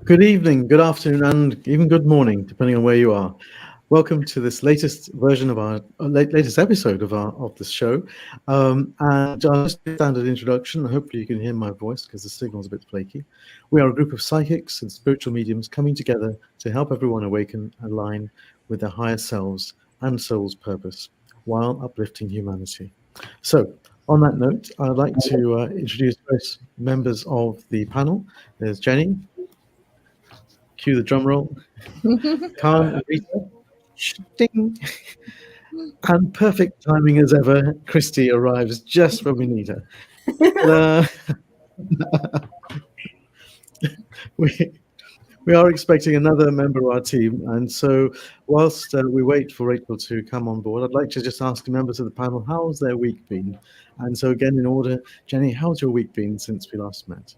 Good evening, good afternoon, and even good morning, depending on where you are. Welcome to this latest version of our latest episode of this show. And just a standard introduction. Hopefully, you can hear my voice because the signal's a bit flaky. We are a group of psychics and spiritual mediums coming together to help everyone awaken and align with their higher selves and soul's purpose while uplifting humanity. So, on that note, I'd like to introduce both members of the panel. There's Jenny. Cue the drum roll. Khan and Rita. Ding. And perfect timing as ever, Christy arrives just when we need her. Uh, we, we are expecting another member of our team, and so whilst we wait for Rachel to come on board, I'd like to just ask the members of the panel, how's their week been? And so again, in order, Jenny, how's your week been since we last met?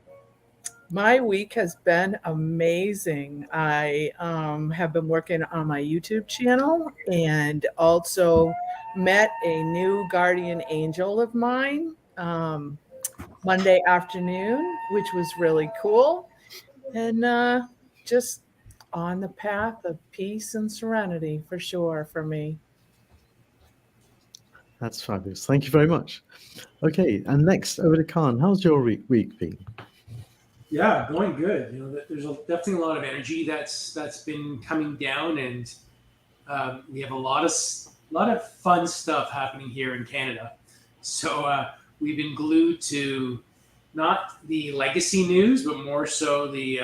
My week has been amazing. I have been working on my YouTube channel and also met a new guardian angel of mine Monday afternoon, which was really cool. And just on the path of peace and serenity for sure for me. That's fabulous. Thank you very much. Okay, and next over to Khan. How's your week been? Yeah, going good. There's definitely a lot of energy that's been coming down, and we have a lot of fun stuff happening here in Canada. So we've been glued to not the legacy news, but more so the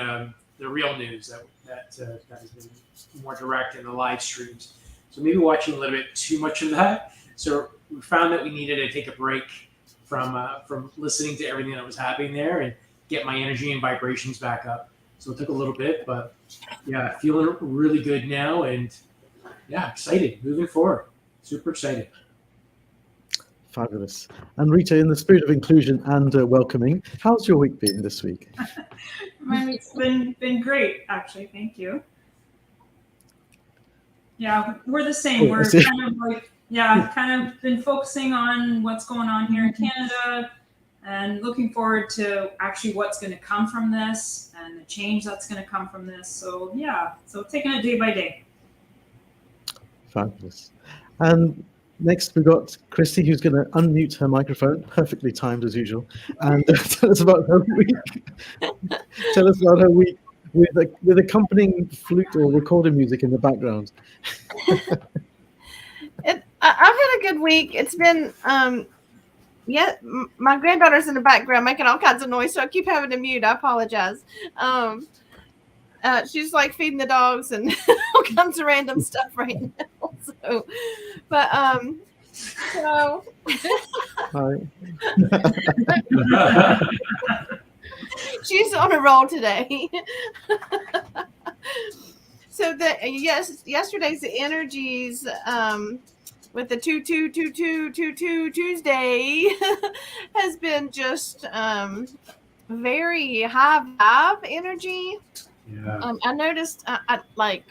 real news that has been more direct in the live streams. So maybe watching a little bit too much of that. So we found that we needed to take a break from listening to everything that was happening there and get my energy and vibrations back up. So it took a little bit, but yeah, feeling really good now, and yeah, excited moving forward. Super excited. Fabulous. And Rita, in the spirit of inclusion and welcoming, how's your week been this week? My week's been great, actually. Thank you. Yeah, we're the same. We're kind of been focusing on what's going on here in Canada, and looking forward to actually what's going to come from this and the change that's going to come from this. So yeah, so taking it day by day. Fabulous. And next we've got Christy, who's going to unmute her microphone, perfectly timed as usual, and tell us about her week. Tell us about her week with accompanying flute or recording music in the background. I've had a good week. It's been my granddaughter's in the background making all kinds of noise, so I keep having to mute. I apologize. She's like feeding the dogs and all kinds of random stuff right now. So, but so she's on a roll today. So yesterday's the energies with the 2-2-2-2-2-2 Tuesday has been just very high vibe energy. Yeah. I noticed I like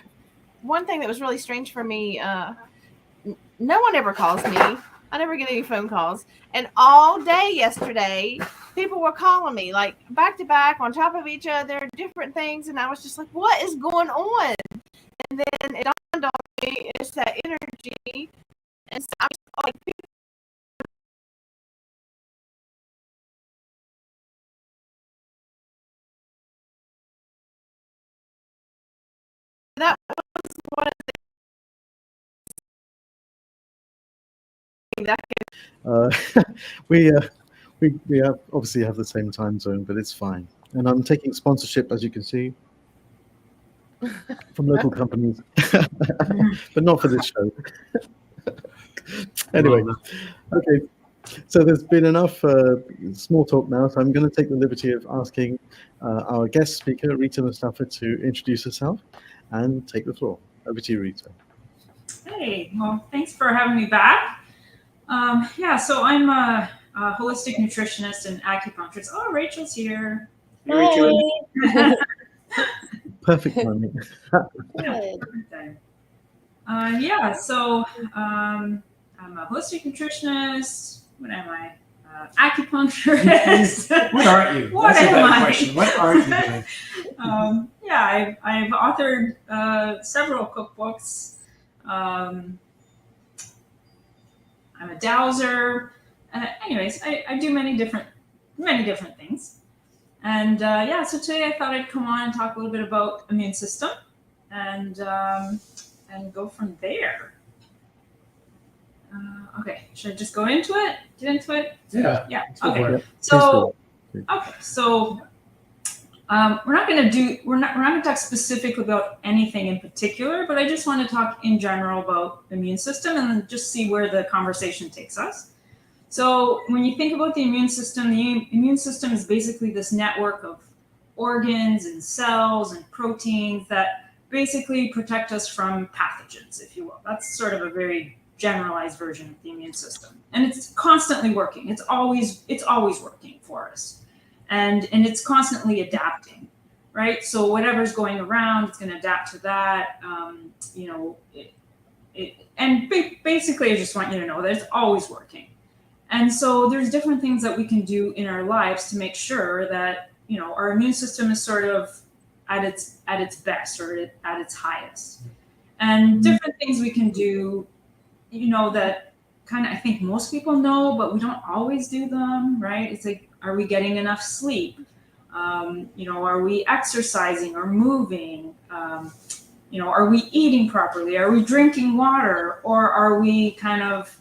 one thing that was really strange for me. No one ever calls me. I never get any phone calls. And all day yesterday, people were calling me like back to back on top of each other, different things. And I was just like, what is going on? And then it dawned on me, it's that energy. And so I was like, that was one of the we obviously have the same time zone, but it's fine. And I'm taking sponsorship, as you can see, from local companies, but not for this show. Anyway, okay. So there's been enough small talk now, so I'm going to take the liberty of asking our guest speaker, Rita Mustafa, to introduce herself and take the floor. Over to you, Rita. Hey, well, thanks for having me back. So I'm a holistic nutritionist and acupuncturist. Oh, Rachel's here. Hey, Rachel. Perfect timing. So I'm a holistic nutritionist. What am I? Acupuncturist. What aren't you? What That's a am better I? question. What aren't you doing? yeah, I've authored several cookbooks. I'm a dowser. Anyways, I do many different things. And yeah, so today I thought I'd come on and talk a little bit about immune system and go from there. Okay, should I just go into it? Get into it? Yeah. Yeah. Go for Okay. it. So we're not going to talk specifically about anything in particular, but I just want to talk in general about the immune system and just see where the conversation takes us. So when you think about the immune system is basically this network of organs and cells and proteins that basically protect us from pathogens, if you will. That's sort of a very generalized version of the immune system. And it's constantly working. It's always working for us. And it's constantly adapting, right? So whatever's going around, it's going to adapt to that. Basically, I just want you to know that it's always working. And so there's different things that we can do in our lives to make sure that, our immune system is sort of at its best or at its highest. And different things we can do, that kind of I think most people know, but we don't always do them, right? It's like, are we getting enough sleep? Are we exercising or moving? Are we eating properly? Are we drinking water? Or are we kind of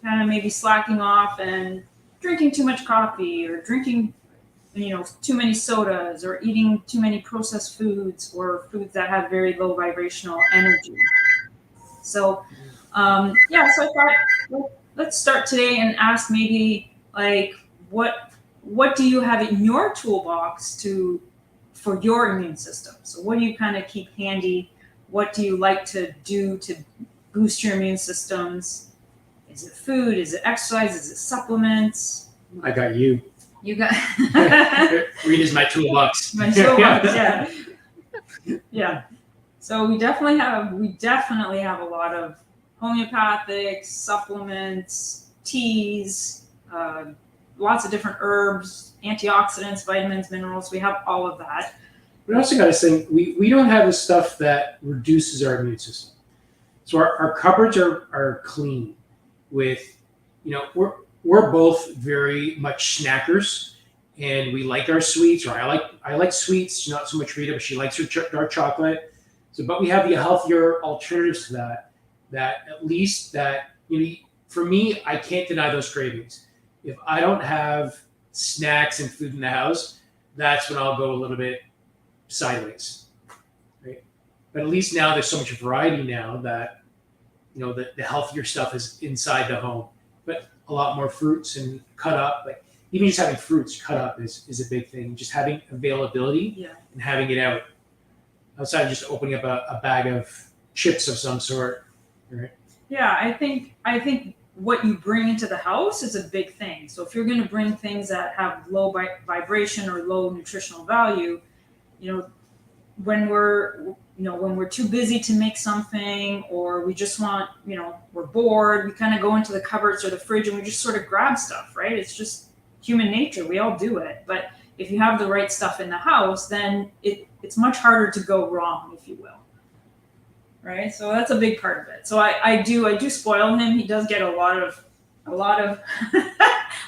maybe slacking off and drinking too much coffee or drinking, too many sodas or eating too many processed foods or foods that have very low vibrational energy? So, so I thought, let's start today and ask maybe like, what do you have in your toolbox for your immune system? So what do you kind of keep handy? What do you like to do to boost your immune systems? Is it food? Is it exercise? Is it supplements? I got you. You got Rita's my toolbox. My toolbox, yeah. Yeah. So we definitely have a lot of homeopathic supplements, teas, lots of different herbs, antioxidants, vitamins, minerals. We have all of that. We also got to say, we don't have the stuff that reduces our immune system. So our cupboards are clean with, we're both very much snackers and we like our sweets, or I like sweets, not so much Rita, but she likes her dark chocolate. So, but we have the healthier alternatives to that at least that, for me, I can't deny those cravings. If I don't have snacks and food in the house, that's when I'll go a little bit sideways, right? But at least now there's so much variety now that, the healthier stuff is inside the home. But a lot more fruits and cut up, like even just having fruits cut up is a big thing. Just having availability and having it out outside of just opening up a bag of chips of some sort, right? Yeah, I think what you bring into the house is a big thing. So if you're going to bring things that have low vibration or low nutritional value, when we're too busy to make something, or we just want, we're bored, we kind of go into the cupboards or the fridge and we just sort of grab stuff, right? It's just human nature. We all do it. But if you have the right stuff in the house, then it's much harder to go wrong, if you will. Right. So that's a big part of it. So I do spoil him. He does get a lot of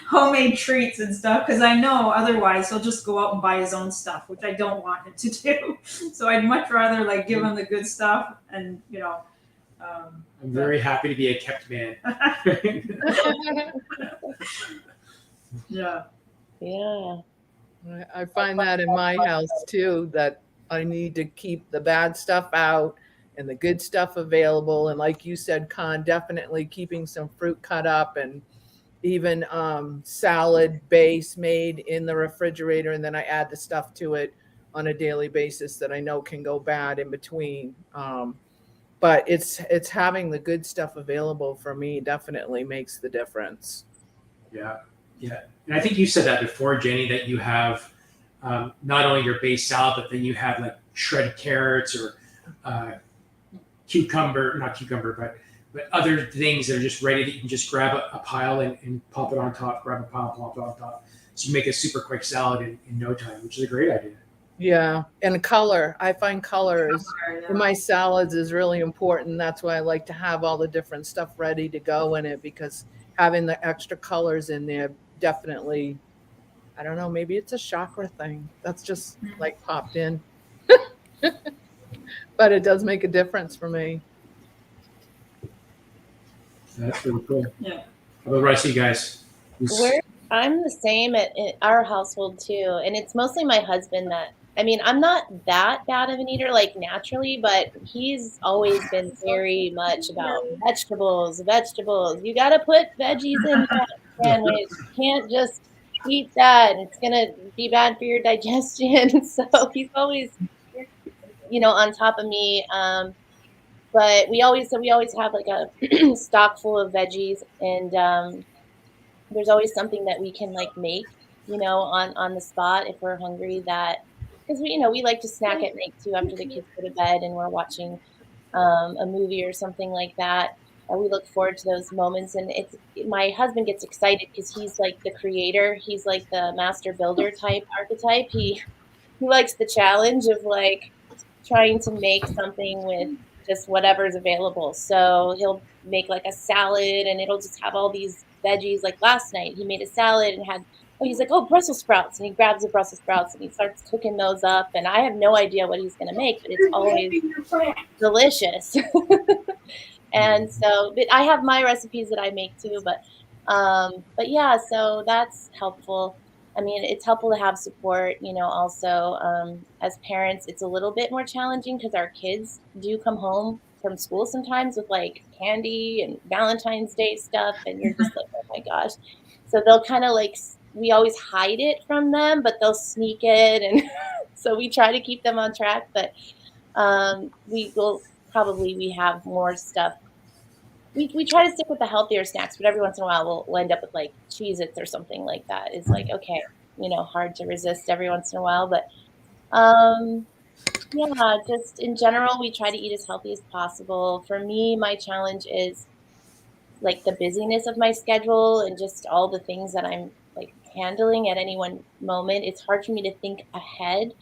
homemade treats and stuff, because I know otherwise he'll just go out and buy his own stuff, which I don't want him to do. So I'd much rather give him the good stuff, and I'm very happy to be a kept man. Yeah. I find that in my house too, that I need to keep the bad stuff out and the good stuff available. And like you said, Con, definitely keeping some fruit cut up and even salad base made in the refrigerator. And then I add the stuff to it on a daily basis that I know can go bad in between. But it's having the good stuff available for me definitely makes the difference. Yeah. And I think you said that before, Jenny, that you have not only your base salad, but then you have like shredded carrots or but other things that are just ready that you can just grab a pile and pop it on top, grab a pile, pop it on top. So you make a super quick salad in no time, which is a great idea. Yeah, and color. I find colors Yeah. in my salads is really important. That's why I like to have all the different stuff ready to go in it, because having the extra colors in there definitely, I don't know, maybe it's a chakra thing. That's just like popped in. But it does make a difference for me. That's really cool. Yeah. How about the rest of you guys? I'm the same in our household too, and it's mostly my husband that. I mean, I'm not that bad of an eater, like naturally, but he's always been very much about vegetables. Vegetables. You got to put veggies in that sandwich. You can't just eat that. It's gonna be bad for your digestion. So he's always, on top of me. But we always have like a stock full of veggies, and there's always something that we can like make, on the spot if we're hungry. That because we like to snack at night too after the kids go to bed and we're watching a movie or something like that. We look forward to those moments, and it's my husband gets excited because he's like the creator. He's like the master builder type archetype. He likes the challenge of like trying to make something with just whatever's available. So he'll make like a salad and it'll just have all these veggies. Like last night, he made a salad and he's like, oh, Brussels sprouts. And he grabs the Brussels sprouts and he starts cooking those up. And I have no idea what he's going to make, but it's always delicious. And so, but I have my recipes that I make too. But yeah, so that's helpful. I mean, it's helpful to have support, also as parents, it's a little bit more challenging because our kids do come home from school sometimes with like candy and Valentine's Day stuff. And you're just like, oh my gosh. So they'll kind of like, we always hide it from them, but they'll sneak it. And so we try to keep them on track, but we have more stuff. We try to stick with the healthier snacks, but every once in a while we'll end up with like Cheez-Its or something like that. It's like, okay, hard to resist every once in a while. But yeah, just in general, we try to eat as healthy as possible. For me, my challenge is like the busyness of my schedule and just all the things that I'm like handling at any one moment. It's hard for me to think ahead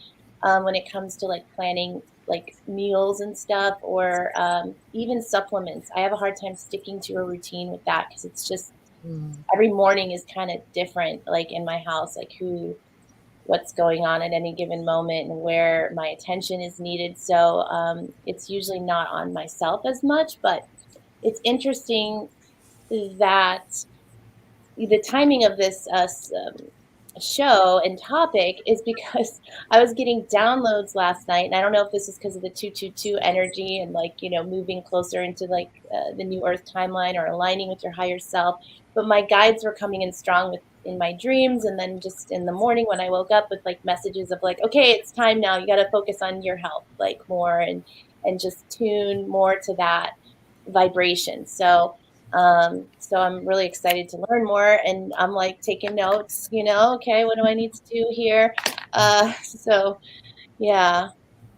when it comes to like planning like meals and stuff, or even supplements. I have a hard time sticking to a routine with that because it's just every morning is kind of different, like in my house, like what's going on at any given moment and where my attention is needed. So it's usually not on myself as much, but it's interesting that the timing of this show and topic is because I was getting downloads last night, and I don't know if this is because of the 222 energy and like moving closer into like the new Earth timeline or aligning with your higher self, but my guides were coming in strong in my dreams, and then just in the morning when I woke up with like messages of like, okay, it's time now, you got to focus on your health like more and just tune more to that vibration. So I'm really excited to learn more, and I'm like taking notes, okay, what do I need to do here? So yeah.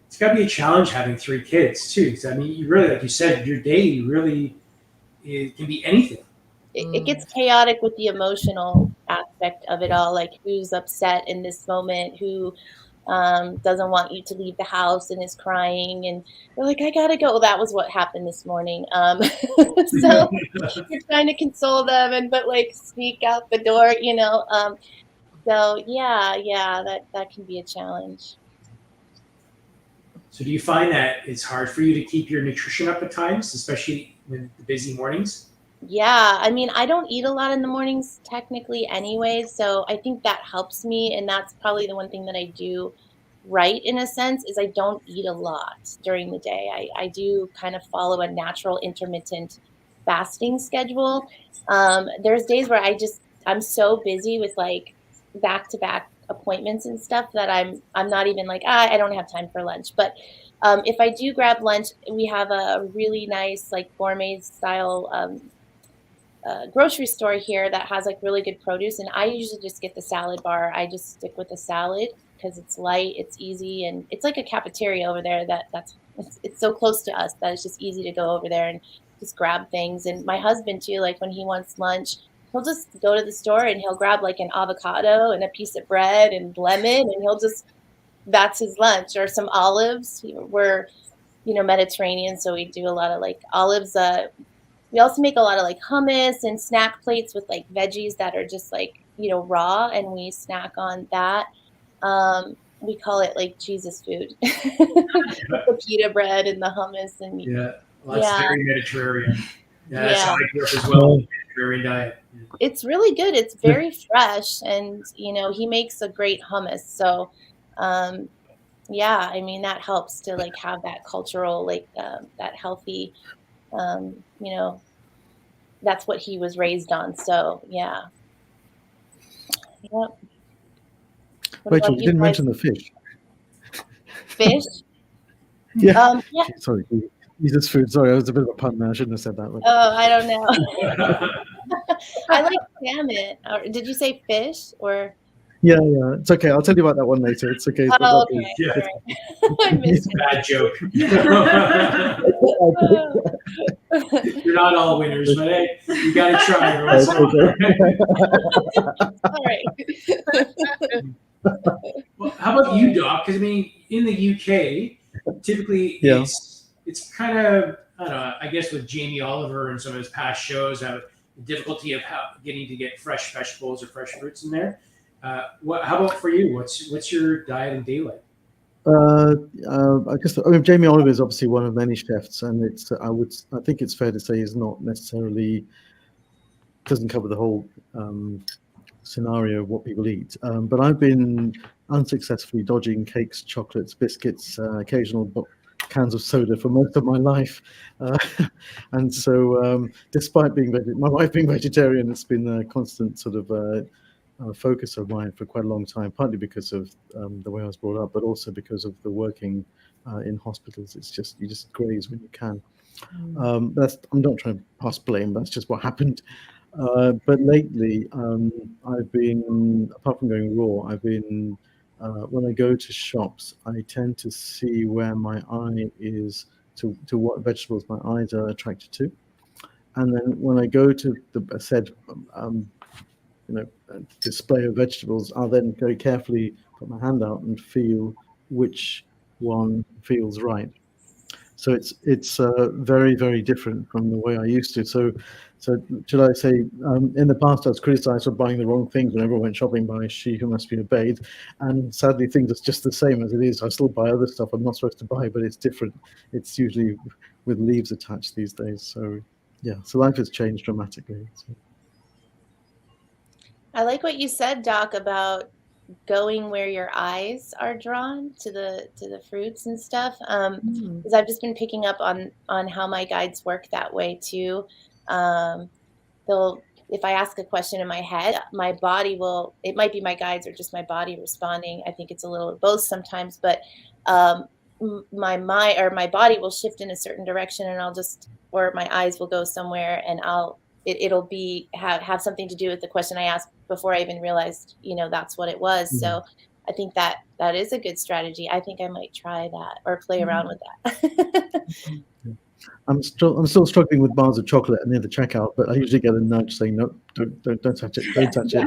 It's got to be a challenge having 3 kids too. 'Cause, I mean, you really, like you said, your day really it can be anything. It gets chaotic with the emotional aspect of it all, like who's upset in this moment, who doesn't want you to leave the house and is crying, and they're like, I gotta go. That was what happened this morning. So you're trying to console them but like sneak out the door, so yeah, that can be a challenge. So do you find that it's hard for you to keep your nutrition up at times, especially in the busy mornings? Yeah, I mean, I don't eat a lot in the mornings technically anyway, so I think that helps me, and that's probably the one thing that I do right in a sense is I don't eat a lot during the day. I do kind of follow a natural intermittent fasting schedule. There's days where I'm so busy with like back-to-back appointments and stuff that I'm not even like, I don't have time for lunch. But if I do grab lunch, we have a really nice like gourmet style grocery store here that has like really good produce, and I usually just get the salad bar. I just stick with the salad because it's light, it's easy, and it's like a cafeteria over there it's so close to us that it's just easy to go over there and just grab things. And my husband too, like when he wants lunch, he'll just go to the store and he'll grab like an avocado and a piece of bread and lemon, and he'll just that's his lunch, or some olives. We're, Mediterranean, so we do a lot of like olives. We also make a lot of like hummus and snack plates with like veggies that are just like, raw, and we snack on that. We call it like Jesus food. The pita bread and the hummus and Yeah, well, that's very Mediterranean. Yeah, that's how Yeah. I grew up as well. Mediterranean diet. It's really good. It's very fresh, and he makes a great hummus. So, yeah, I mean that helps to like have that cultural, like that healthy, that's what he was raised on. So yeah. Yep. What Rachel, about you didn't guys? mention the fish. Fish? Yeah. Yeah. Sorry, Jesus food. Sorry, I was a bit of a pun there. I shouldn't have said that. But... Oh, I don't know. I like salmon. Or, did you say fish or? Yeah, it's okay. I'll tell you about that one later. It's okay. Oh, okay. Yeah. All right. I missed it. Bad joke. You're not all winners, but hey, you got to try. All right. Well, how about you, Doc? Because I mean, in the UK, typically it's kind of, I don't know, I guess with Jamie Oliver and some of his past shows, the difficulty of getting to get fresh vegetables or fresh fruits in there. How about for you? What's your diet and day like? I guess Jamie Oliver is obviously one of many chefs, and I think it's fair to say he's not necessarily doesn't cover the whole scenario of what people eat. But I've been unsuccessfully dodging cakes, chocolates, biscuits, occasional cans of soda for most of my life, and so despite my wife being vegetarian, it's been a constant sort of focus of mine for quite a long time, partly because of the way I was brought up, but also because of the working in hospitals. It's just, you just graze when you can. I'm not trying to pass blame, that's just what happened. But lately, I've been, apart from going raw, I've been, when I go to shops, I tend to see where my eye is, to what vegetables my eyes are attracted to. And then when I go to the said display of vegetables, I'll then very carefully put my hand out and feel which one feels right. So it's very, very different from the way I used to. So should I say, in the past I was criticized for buying the wrong things when everyone went shopping by she who must be obeyed, and sadly things are just the same as it is. I still buy other stuff I'm not supposed to buy, but it's different. It's usually with leaves attached these days. So yeah, so life has changed dramatically. So. I like what you said, Doc, about going where your eyes are drawn to the fruits and stuff. Because I've just been picking up on how my guides work that way too. If I ask a question in my head, my body will, it might be my guides or just my body responding. I think it's a little of both sometimes, but my mind or my body will shift in a certain direction, and or my eyes will go somewhere, and it'll be have something to do with the question I asked before I even realized, that's what it was. Mm-hmm. So I think that is a good strategy. I think I might try that or play around with that. I'm still struggling with bars of chocolate near the checkout, but I usually get a nudge saying, "No, don't touch it, don't touch it."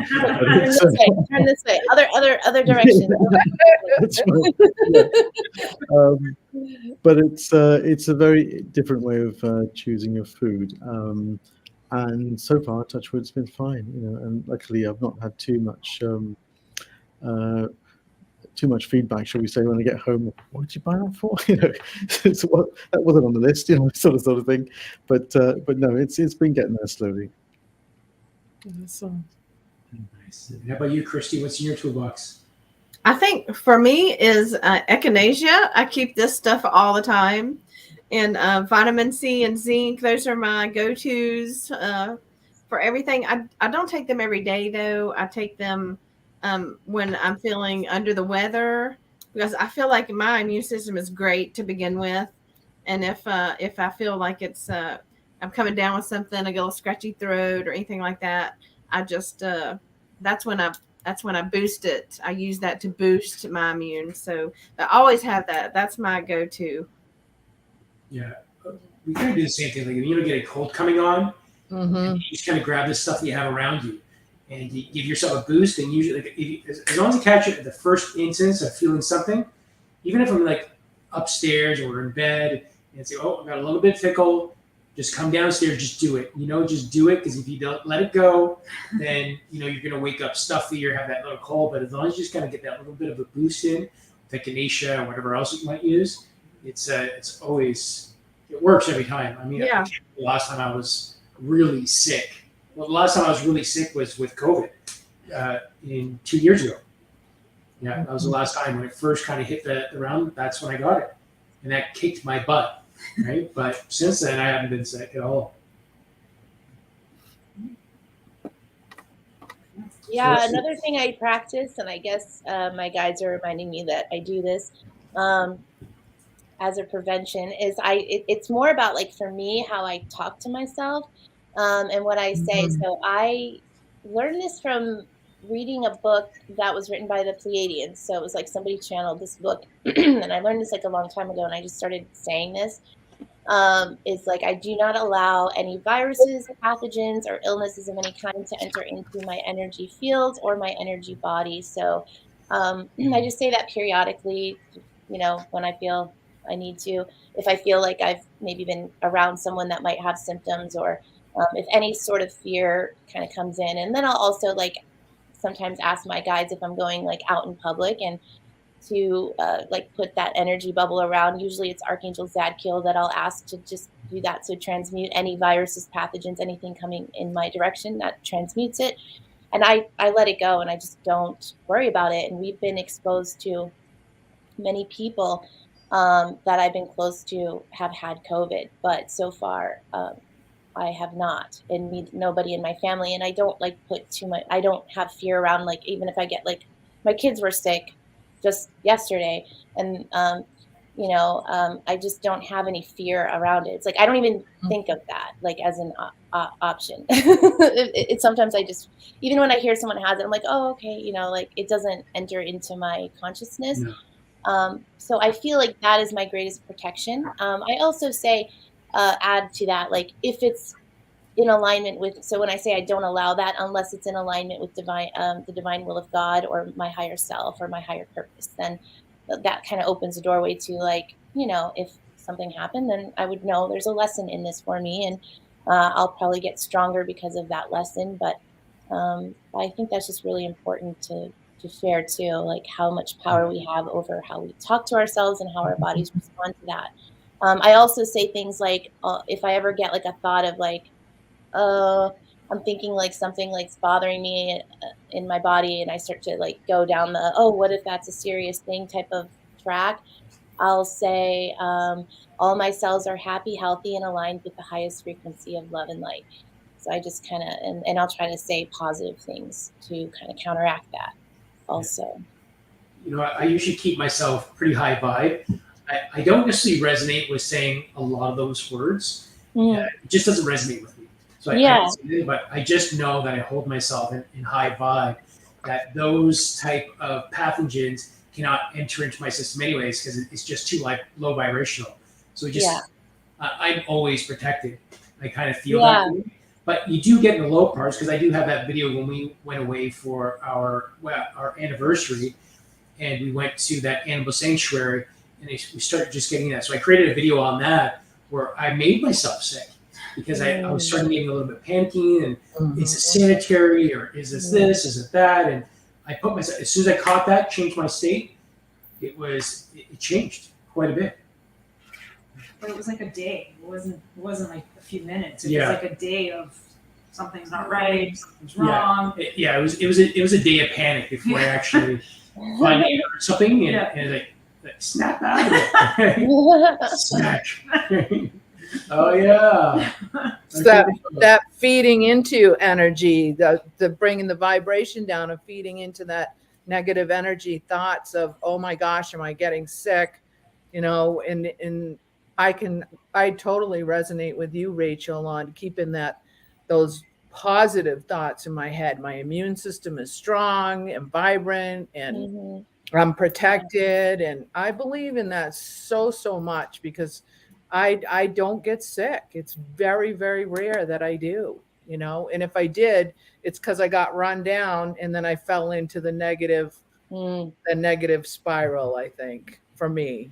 Turn this way, other direction. That's right. Yeah. But it's a very different way of choosing your food. And so far, touch wood, it's been fine, and luckily I've not had too much feedback, shall we say, when I get home. What did you buy that for? So that wasn't on the list, sort of thing. But no, it's been getting there slowly. Awesome. Nice. How about you, Christy? What's in your toolbox? I think for me is echinacea. I keep this stuff all the time. And vitamin C and zinc, those are my go-tos for everything. I don't take them every day, though. I take them when I'm feeling under the weather, because I feel like my immune system is great to begin with. And if I feel like it's I'm coming down with something, I get a little scratchy throat or anything like that, I just that's when I boost it. I use that to boost my immune. So I always have that. That's my go-to. Yeah, we kind of do the same thing. Like, if you get a cold coming on, mm-hmm. you just kind of grab this stuff that you have around you. and you give yourself a boost. And usually, like, as long as you catch it at the first instance of feeling something, even if I'm like upstairs or in bed and say, oh, I got a little bit fickle, just come downstairs, just do it. Just do it, because if you don't let it go, then you're gonna wake up stuffy or have that little cold. But as long as you just kind of get that little bit of a boost in, with echinacea or whatever else you might use, it works every time. I mean, I can't remember the last time I was really sick. Well, the last time I was really sick was with COVID in 2 years ago. Yeah, that was the last time when it first kind of hit the round. That's when I got it, and that kicked my butt, right? But since then, I haven't been sick at all. Yeah, another thing I practice, and I guess my guides are reminding me that I do this as a prevention, is it's more about, like, for me, how I talk to myself and what I say. So I learned this from reading a book that was written by the Pleiadians. So it was like somebody channeled this book, and I learned this like a long time ago, and I just started saying this. Is like, I do not allow any viruses, pathogens, or illnesses of any kind to enter into my energy fields or my energy body. So I just say that periodically, when I feel I need to. If I feel like I've maybe been around someone that might have symptoms, or if any sort of fear kind of comes in. And then I'll also, like, sometimes ask my guides if I'm going, like, out in public, and to like, put that energy bubble around. Usually it's Archangel Zadkiel that I'll ask to just do that. So transmute any viruses, pathogens, anything coming in my direction, that transmutes it. And I let it go, and I just don't worry about it. And we've been exposed to many people that I've been close to have had COVID, but so far I have not, and nobody in my family. And I don't, like, put too much, I don't have fear around, like, even if I get, like, my kids were sick just yesterday, and I just don't have any fear around it. It's like, I don't even think of that, like, as an option. It sometimes I just, even when I hear someone has it, I'm like, oh, okay, like, it doesn't enter into my consciousness. So I feel like that is my greatest protection. I also say, add to that, like, if it's in alignment with, so when I say I don't allow that, unless it's in alignment with the divine will of God, or my higher self, or my higher purpose, then that kind of opens the doorway to, like, if something happened, then I would know there's a lesson in this for me, and I'll probably get stronger because of that lesson. But I think that's just really important to share too, like, how much power we have over how we talk to ourselves and how our bodies respond to that. I also say things like, if I ever get, like, a thought of, like, I'm thinking, like, something like's bothering me in my body, and I start to, like, go down the, oh, what if that's a serious thing type of track, I'll say, all my cells are happy, healthy, and aligned with the highest frequency of love and light. So I just kind of, and I'll try to say positive things to kind of counteract that also. I usually keep myself pretty high vibe. I don't necessarily resonate with saying a lot of those words. It just doesn't resonate with me. So but I just know that I hold myself in high vibe, that those type of pathogens cannot enter into my system anyways, because it's just too, like, low vibrational. So I'm always protected. I kind of feel that way. But you do get in the low parts, because I do have that video when we went away for our anniversary, and we went to that animal sanctuary, and we started just getting that. So I created a video on that where I made myself sick, because I was starting getting a little bit panicky, and is it sanitary, or is this this, is it that? And I put myself, as soon as I caught that, changed my state, it changed quite a bit. But it was like a day. It wasn't like a few minutes. It was like a day of something's not right, something's wrong. It was a day of panic before I actually find something, and like snap out of it. Snack. Oh yeah. It's that feeding into energy, the bringing the vibration down and feeding into that negative energy thoughts of, oh my gosh, am I getting sick? And I totally resonate with you, Rachel, on keeping those positive thoughts in my head. My immune system is strong and vibrant, and I'm protected, and I believe in that so much, because I don't get sick. It's very, very rare that I do. you know, and if I did, it's because I got run down and then I fell into the negative spiral, I think, for me.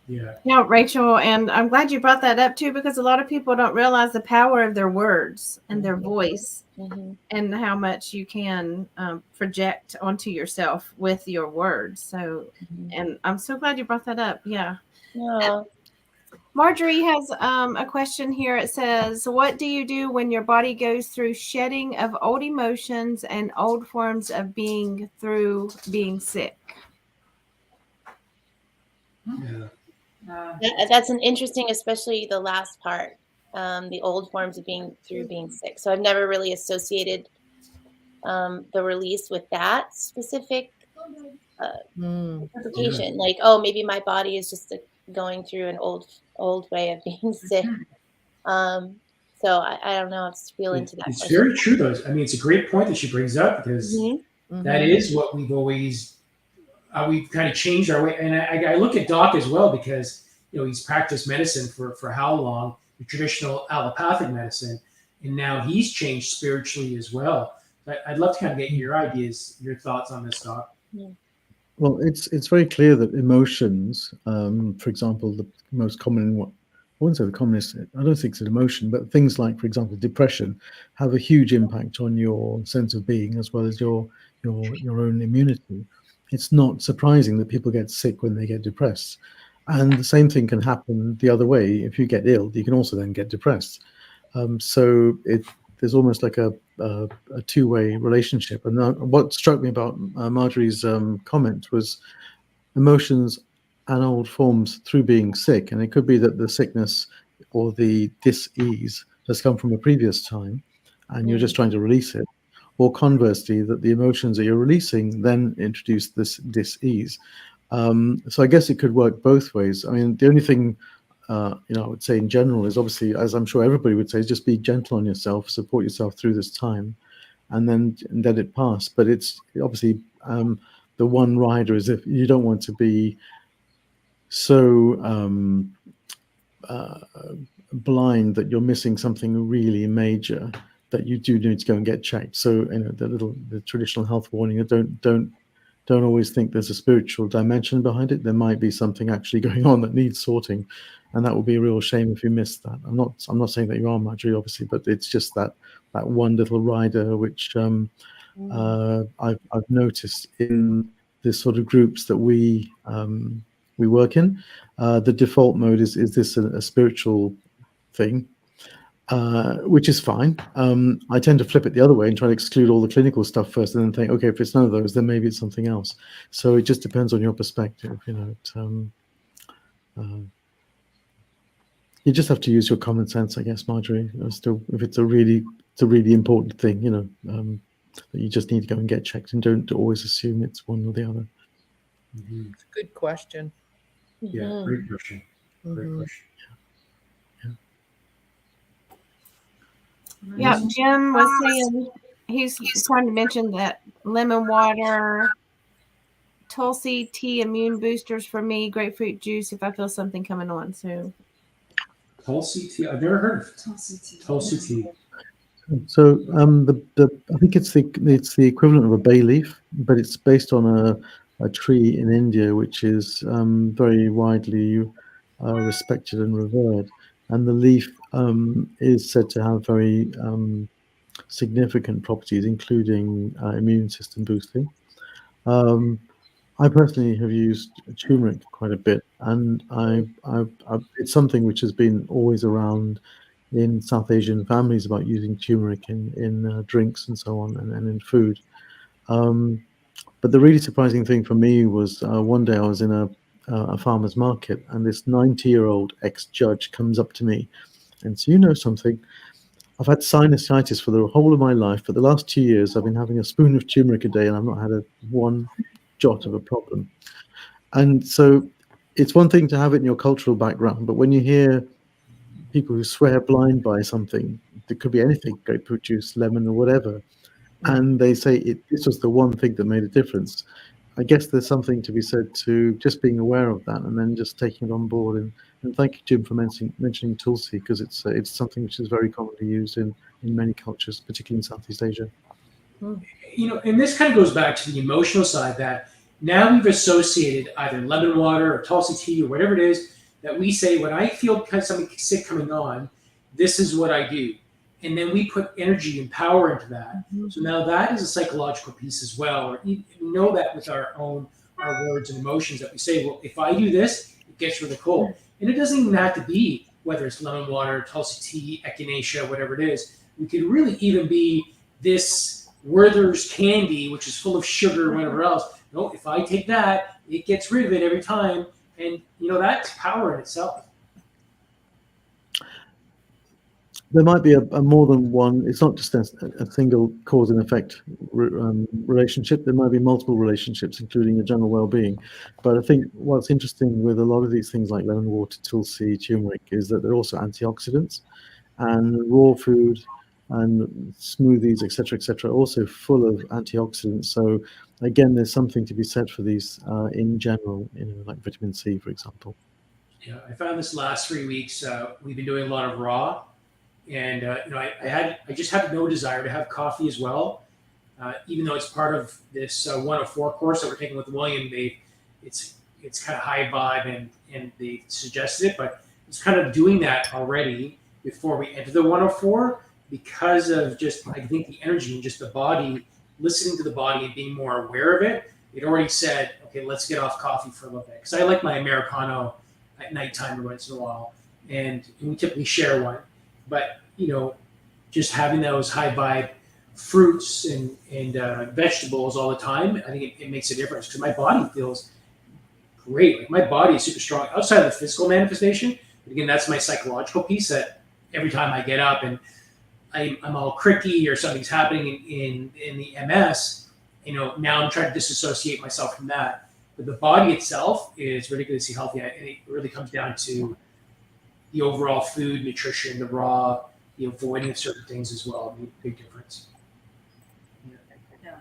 Yeah, Rachel, and I'm glad you brought that up too, because a lot of people don't realize the power of their words and their voice, and how much you can project onto yourself with your words. So, and I'm so glad you brought that up. Yeah. Marjorie has a question here. It says, what do you do when your body goes through shedding of old emotions and old forms of being through being sick? That's an interesting, especially the last part, the old forms of being sick. So I've never really associated the release with that specific interpretation. Like, oh, maybe my body is just going through an old way of being sick. So I don't know. I just feel into that. It's very true, though. I mean, it's a great point that she brings up, because that is what we've always we've kind of changed our way. And I look at Doc as well, because he's practiced medicine for how long, the traditional allopathic medicine, and now he's changed spiritually as well. But I'd love to kind of get your ideas, your thoughts on this, Doc. Well, it's very clear that emotions, for example, the most common, I wouldn't say the commonest, I don't think it's an emotion, but things like, for example, depression, have a huge impact on your sense of being as well as your own immunity. It's not surprising that people get sick when they get depressed. And the same thing can happen the other way. If you get ill, you can also then get depressed. So there's almost like a two-way relationship. And what struck me about Marjorie's comment was emotions and old forms through being sick. And it could be that the sickness or the dis-ease has come from a previous time and you're just trying to release it. Or conversely, that the emotions that you're releasing then introduce this dis-ease. So I guess it could work both ways. I mean, the only thing I would say in general is, obviously, as I'm sure everybody would say, is just be gentle on yourself, support yourself through this time, and then let it pass. But it's obviously the one rider is, if you don't want to be so blind that you're missing something really major, that you do need to go and get checked. So the traditional health warning, don't always think there's a spiritual dimension behind it. There might be something actually going on that needs sorting, and that would be a real shame if you missed that. I'm not saying that you are, Marjorie, obviously, but it's just that one little rider which I've noticed in the sort of groups that we work in. The default mode is this a spiritual thing? Which is fine. I tend to flip it the other way and try to exclude all the clinical stuff first, and then think, okay, if it's none of those, then maybe it's something else. So it just depends on your perspective. You just have to use your common sense, I guess, Marjorie. Still, if it's a really important thing, that you just need to go and get checked, and don't always assume it's one or the other. It's a good question. Yeah, great question. Great question. Yeah, Jim was saying he's trying to mention that lemon water, Tulsi tea, immune boosters for me, grapefruit juice if I feel something coming on. So Tulsi tea, I've never heard of Tulsi tea. So I think it's the equivalent of a bay leaf, but it's based on a tree in India which is very widely respected and revered, and the leaf is said to have very significant properties, including immune system boosting. I personally have used turmeric quite a bit, and it's something which has been always around in South Asian families, about using turmeric in drinks and so on, and in food. But the really surprising thing for me was one day I was in a farmer's market, and this 90-year-old ex-judge comes up to me and says, something, I've had sinusitis for the whole of my life. For the last 2 years, I've been having a spoon of turmeric a day, and I've not had one jot of a problem. And so it's one thing to have it in your cultural background, but when you hear people who swear blind by something, it could be anything, grapefruit juice, lemon, or whatever, and they say this was the one thing that made a difference, I guess there's something to be said to just being aware of that and then just taking it on board. And thank you, Jim, for mentioning Tulsi, because it's something which is very commonly used in many cultures, particularly in Southeast Asia. And this kind of goes back to the emotional side, that now we've associated either lemon water or Tulsi tea or whatever it is that we say, when I feel something sick coming on, this is what I do. And then we put energy and power into that. So now that is a psychological piece as well. Or we know that with our words and emotions, that we say, well, if I do this, it gets rid of the cold. And it doesn't even have to be whether it's lemon water, Tulsi tea, echinacea, whatever it is. We could really even be this Werther's candy, which is full of sugar or whatever else. No, if I take that, it gets rid of it every time. And, that's power in itself. There might be a more than one. It's not just a single cause and effect relationship. There might be multiple relationships, including your general well-being. But I think what's interesting with a lot of these things like lemon water, Tulsi, turmeric, is that they're also antioxidants, and raw food and smoothies, etc., also full of antioxidants. So again, there's something to be said for these in general, like vitamin C, for example. Yeah, I found this last 3 weeks. We've been doing a lot of raw. And I just had no desire to have coffee as well, even though it's part of this 104 course that we're taking with William. It's kind of high vibe, and they suggested it, but it's kind of doing that already before we enter the 104, because of just, I think, the energy and just the body, listening to the body and being more aware of it. It already said, okay, let's get off coffee for a little bit, because I like my Americano at nighttime once in a while, and we typically share one. But, just having those high vibe fruits and vegetables all the time, I think it makes a difference, because my body feels great. Like, my body is super strong outside of the physical manifestation. But again, that's my psychological piece, that every time I get up and I'm all cricky or something's happening in the MS, now I'm trying to disassociate myself from that. But the body itself is ridiculously healthy. And it really comes down to the overall food, nutrition, the raw, avoiding of certain things as well. Big difference. Yeah.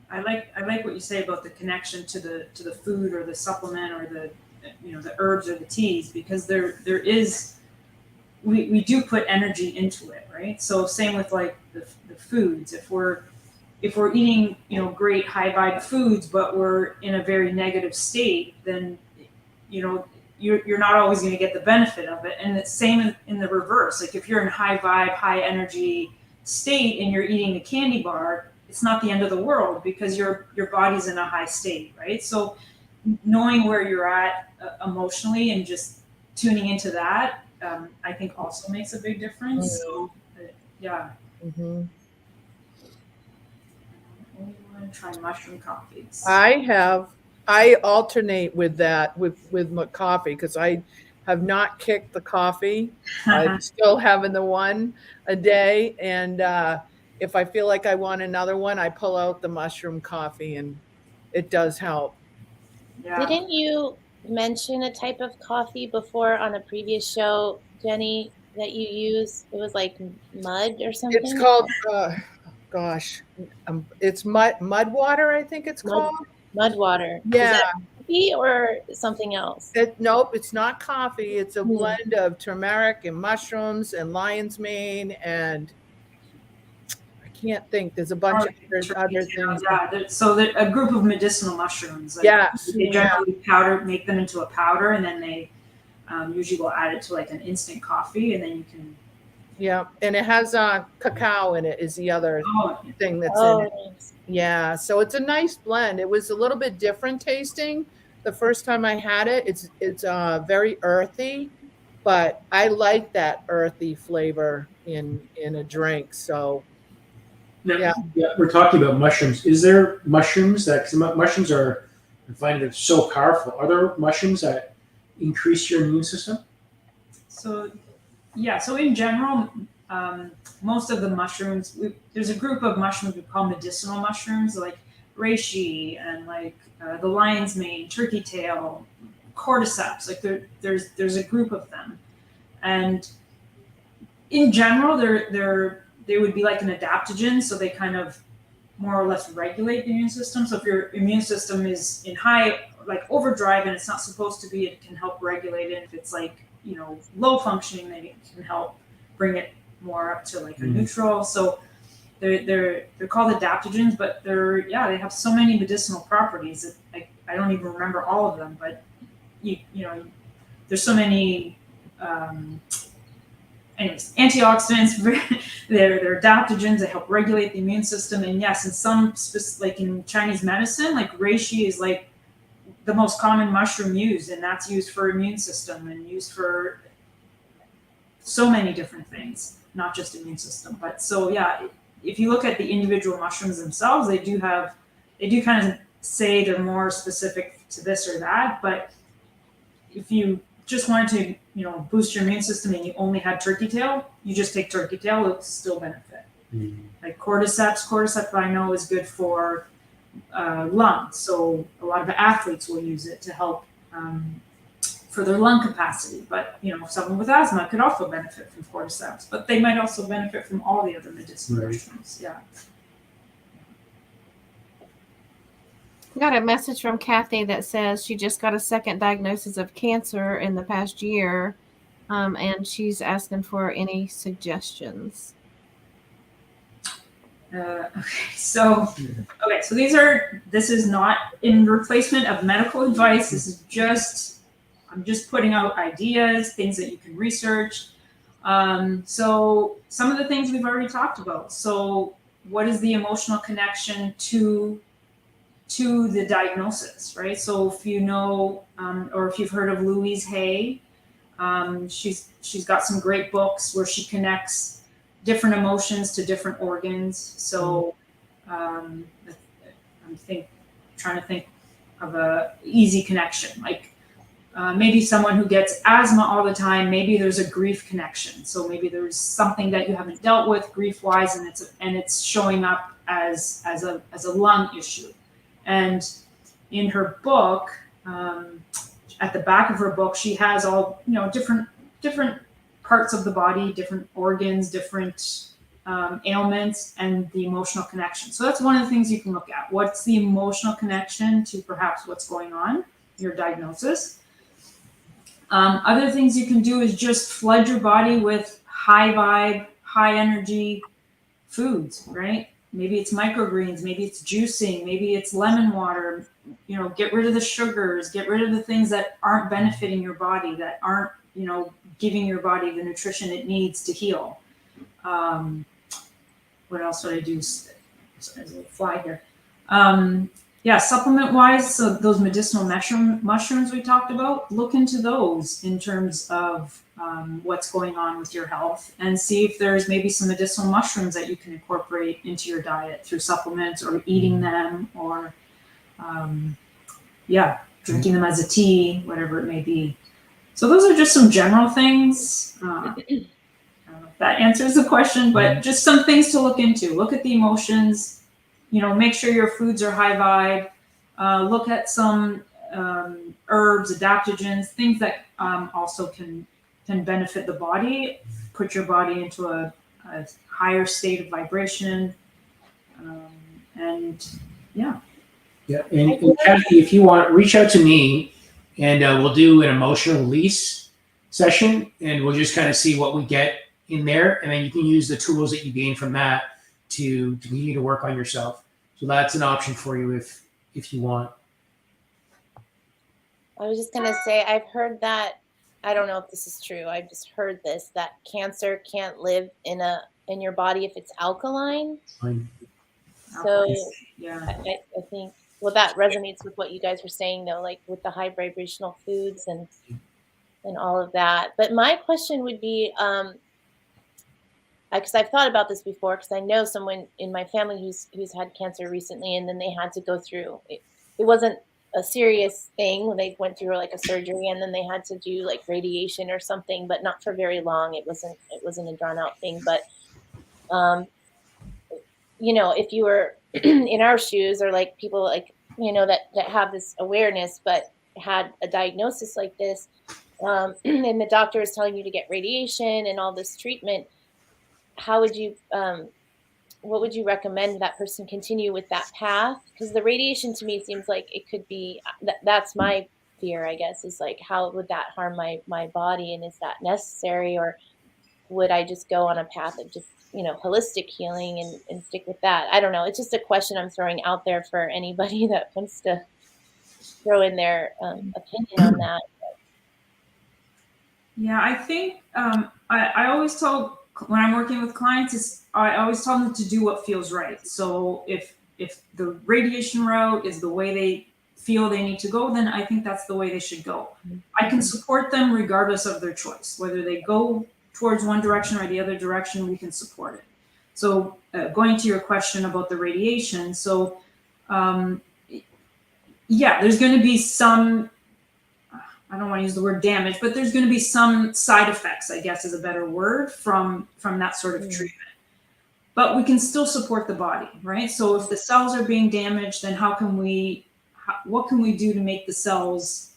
I like what you say about the connection to the food or the supplement or the herbs or the teas, because there is, we do put energy into it, right? So same with like the foods. If we're eating great high vibe foods, but we're in a very negative state, then you're not always going to get the benefit of it. And it's same in the reverse. Like, if you're in high vibe, high energy state and you're eating a candy bar, it's not the end of the world, because your body's in a high state, right? So knowing where you're at emotionally and just tuning into that, I think also makes a big difference. So, yeah. Mm-hmm. I want to try mushroom coffees. I alternate with that with my coffee, because I have not kicked the coffee. I'm still having the one a day, and if I feel like I want another one, I pull out the mushroom coffee, and it does help. Yeah. Didn't you mention a type of coffee before on a previous show, Jenny, that you use? It was like mud or something? It's called, it's mud water, I think it's called. Mud water. Yeah. Is that coffee or something else? Nope, it's not coffee. It's a blend of turmeric and mushrooms and lion's mane, and I can't think. There's a bunch of other things. Yeah, so a group of medicinal mushrooms. Like, yes. They generally make them into a powder, and then they usually will add it to like an instant coffee, and then you can. Yeah, and it has cacao in it is the other thing that's in it. Nice. Yeah, so it's a nice blend. It was a little bit different tasting the first time I had it. It's very earthy, but I like that earthy flavor in a drink. So now, we're talking about mushrooms. Is there mushrooms that, because mushrooms are, I find they're so powerful. Are there mushrooms that increase your immune system? So in general, most of the mushrooms, there's a group of mushrooms we call medicinal mushrooms, like reishi and like the lion's mane, turkey tail, cordyceps. Like there's a group of them, and in general, they would be like an adaptogen. So they kind of more or less regulate the immune system. So if your immune system is in high, like overdrive, and it's not supposed to be, it can help regulate it. If it's like, low functioning, then it can help bring it more up to like a neutral. So they're called adaptogens, but they have so many medicinal properties that I don't even remember all of them, but there's so many anyways, antioxidants, they're adaptogens that help regulate the immune system. And yes, in some like in Chinese medicine, like reishi is like the most common mushroom used, and that's used for immune system and used for so many different things, not just immune system. But so yeah, if you look at the individual mushrooms themselves, they do kind of say they're more specific to this or that. But if you just wanted to, boost your immune system and you only had turkey tail, you just take turkey tail, it'll still benefit. Like cordyceps I know is good for lungs. So a lot of the athletes will use it to help for their lung capacity. But, someone with asthma could also benefit from cordyceps, but they might also benefit from all the other medicinal mushrooms. Yeah. I got a message from Kathy that says she just got a second diagnosis of cancer in the past year, and she's asking for any suggestions. So this is not in replacement of medical advice. This is I'm just putting out ideas, things that you can research. So some of the things we've already talked about. So what is the emotional connection to the diagnosis, right? So if you know, or if you've heard of Louise Hay, she's got some great books where she connects different emotions to different organs. So I'm trying to think of a easy connection, like maybe someone who gets asthma all the time, maybe there's a grief connection. So maybe there's something that you haven't dealt with grief-wise, and it's showing up as a lung issue. And in her book, at the back of her book, she has all different parts of the body, different organs, different ailments, and the emotional connection. So that's one of the things you can look at. What's the emotional connection to perhaps what's going on, your diagnosis? Other things you can do is just flood your body with high vibe, high energy foods, right? Maybe it's microgreens, maybe it's juicing, maybe it's lemon water. Get rid of the sugars, get rid of the things that aren't benefiting your body, that aren't, giving your body the nutrition it needs to heal. What else would I do? Sorry, there's a fly here. Supplement wise, so those medicinal mushrooms we talked about, look into those in terms of what's going on with your health, and see if there's maybe some medicinal mushrooms that you can incorporate into your diet through supplements or eating them, or drinking them as a tea, whatever it may be. So those are just some general things. I don't know if that answers the question, but just some things to look into. Look at the emotions. Make sure your foods are high vibe. Look at some herbs, adaptogens, things that also can benefit the body, put your body into a higher state of vibration. And Kathy, if you want, reach out to me, and we'll do an emotional release session, and we'll just kind of see what we get in there, and then you can use the tools that you gain from that to continue to work on yourself. So that's an option for you if you want. I was just gonna say, I've heard that, I don't know if this is true, I've just heard this, that cancer can't live in your body if it's alkaline. Fine. So yeah, I think, well, that resonates with what you guys were saying though, like with the high vibrational foods and all of that. But my question would be, because I've thought about this before, because I know someone in my family who's had cancer recently, and then they had to go through, it wasn't a serious thing when they went through like a surgery, and then they had to do like radiation or something, but not for very long. It wasn't a drawn out thing. But if you were in our shoes, or like people like that have this awareness but had a diagnosis like this, and the doctor is telling you to get radiation and all this treatment, how would you what would you recommend that person continue with that path? Because the radiation to me seems like it could be, that's my fear, I guess, is like, how would that harm my body? And is that necessary? Or would I just go on a path of just, holistic healing and stick with that? I don't know. It's just a question I'm throwing out there for anybody that wants to throw in their opinion on that. Yeah, I think I always tell when I'm working with clients is I always tell them to do what feels right. So if the radiation route is the way they feel they need to go, then I think that's the way they should go. I can support them regardless of their choice, whether they go towards one direction or the other direction. We can support it. So going to your question about the radiation, so yeah, there's going to be some. I don't want to use the word damage, but there's going to be some side effects, I guess is a better word, from that sort of treatment. But we can still support the body, right? So if the cells are being damaged, then what can we do to make the cells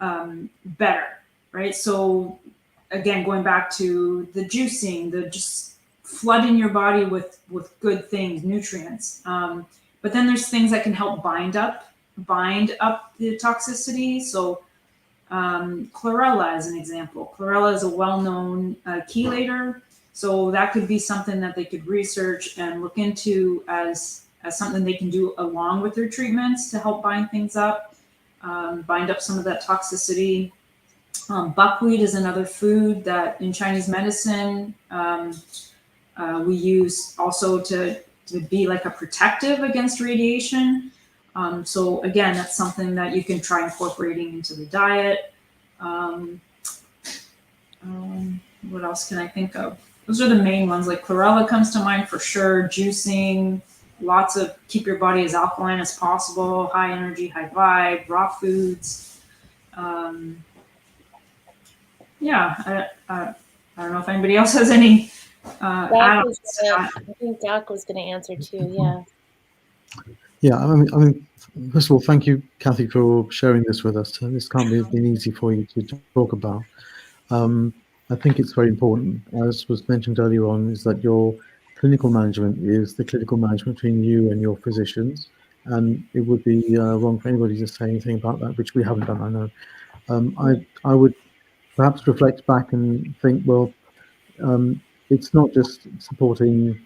better, right? So again, going back to the juicing, just flooding your body with good things, nutrients. But then there's things that can help bind up the toxicity. So chlorella as an example. Chlorella is a well-known chelator, so that could be something that they could research and look into as something they can do along with their treatments to help bind things up, bind up some of that toxicity. Buckwheat is another food that in Chinese medicine we use also to be like a protective against radiation. So again, that's something that you can try incorporating into the diet. What else can I think of? Those are the main ones. Like chlorella comes to mind for sure. Juicing, keep your body as alkaline as possible. High energy, high vibe, raw foods. Yeah, I don't know if anybody else has any add-ons to that. I think Doc was going to answer too. Yeah. Yeah, I mean, first of all, thank you, Kathy, for sharing this with us. This can't be been easy for you to talk about. I think it's very important, as was mentioned earlier on, is that your clinical management is the clinical management between you and your physicians, and it would be wrong for anybody to say anything about that, which we haven't done, I know. I would perhaps reflect back and think, well, it's not just supporting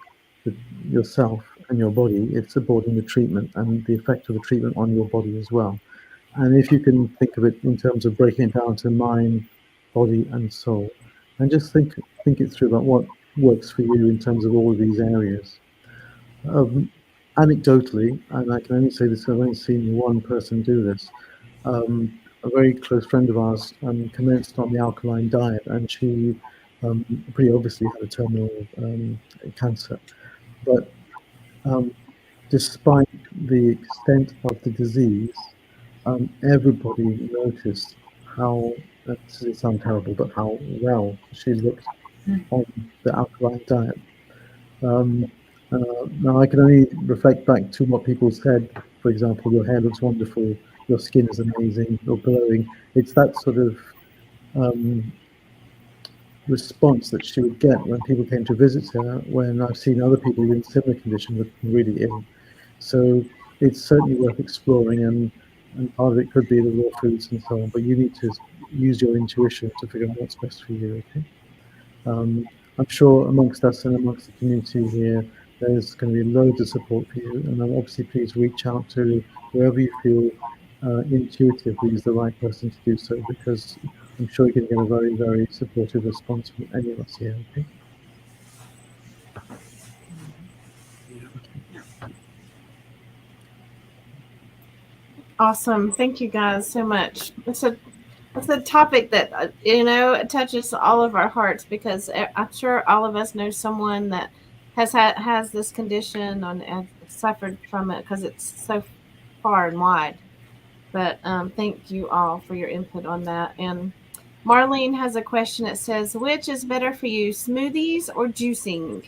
yourself and your body, it's supporting the treatment and the effect of the treatment on your body as well. And if you can think of it in terms of breaking it down to mind, body and soul, and just think it through about what works for you in terms of all of these areas. Anecdotally, and I can only say this, I've only seen one person do this, a very close friend of ours commenced on the alkaline diet, and she pretty obviously had a terminal cancer. But despite the extent of the disease, everybody noticed how, this will sound terrible, but how well she looked on the alkaline diet. Now I can only reflect back to what people said. For example, your hair looks wonderful, your skin is amazing, you're glowing. It's that sort of response that she would get when people came to visit her, when I've seen other people in similar condition looking really ill. So it's certainly worth exploring, and part of it could be the raw foods and so on, but you need to use your intuition to figure out what's best for you, okay? I'm sure amongst us and amongst the community here, there's going to be loads of support for you, and then obviously please reach out to whoever you feel intuitively is the right person to do so, because I'm sure you're going to get a very, very supportive response from any of us here, okay? Awesome. Thank you guys so much. It's a topic that, it touches all of our hearts, because I'm sure all of us know someone that has this condition and suffered from it, because it's so far and wide. But thank you all for your input on that. And Marlene has a question that says, which is better for you, smoothies or juicing?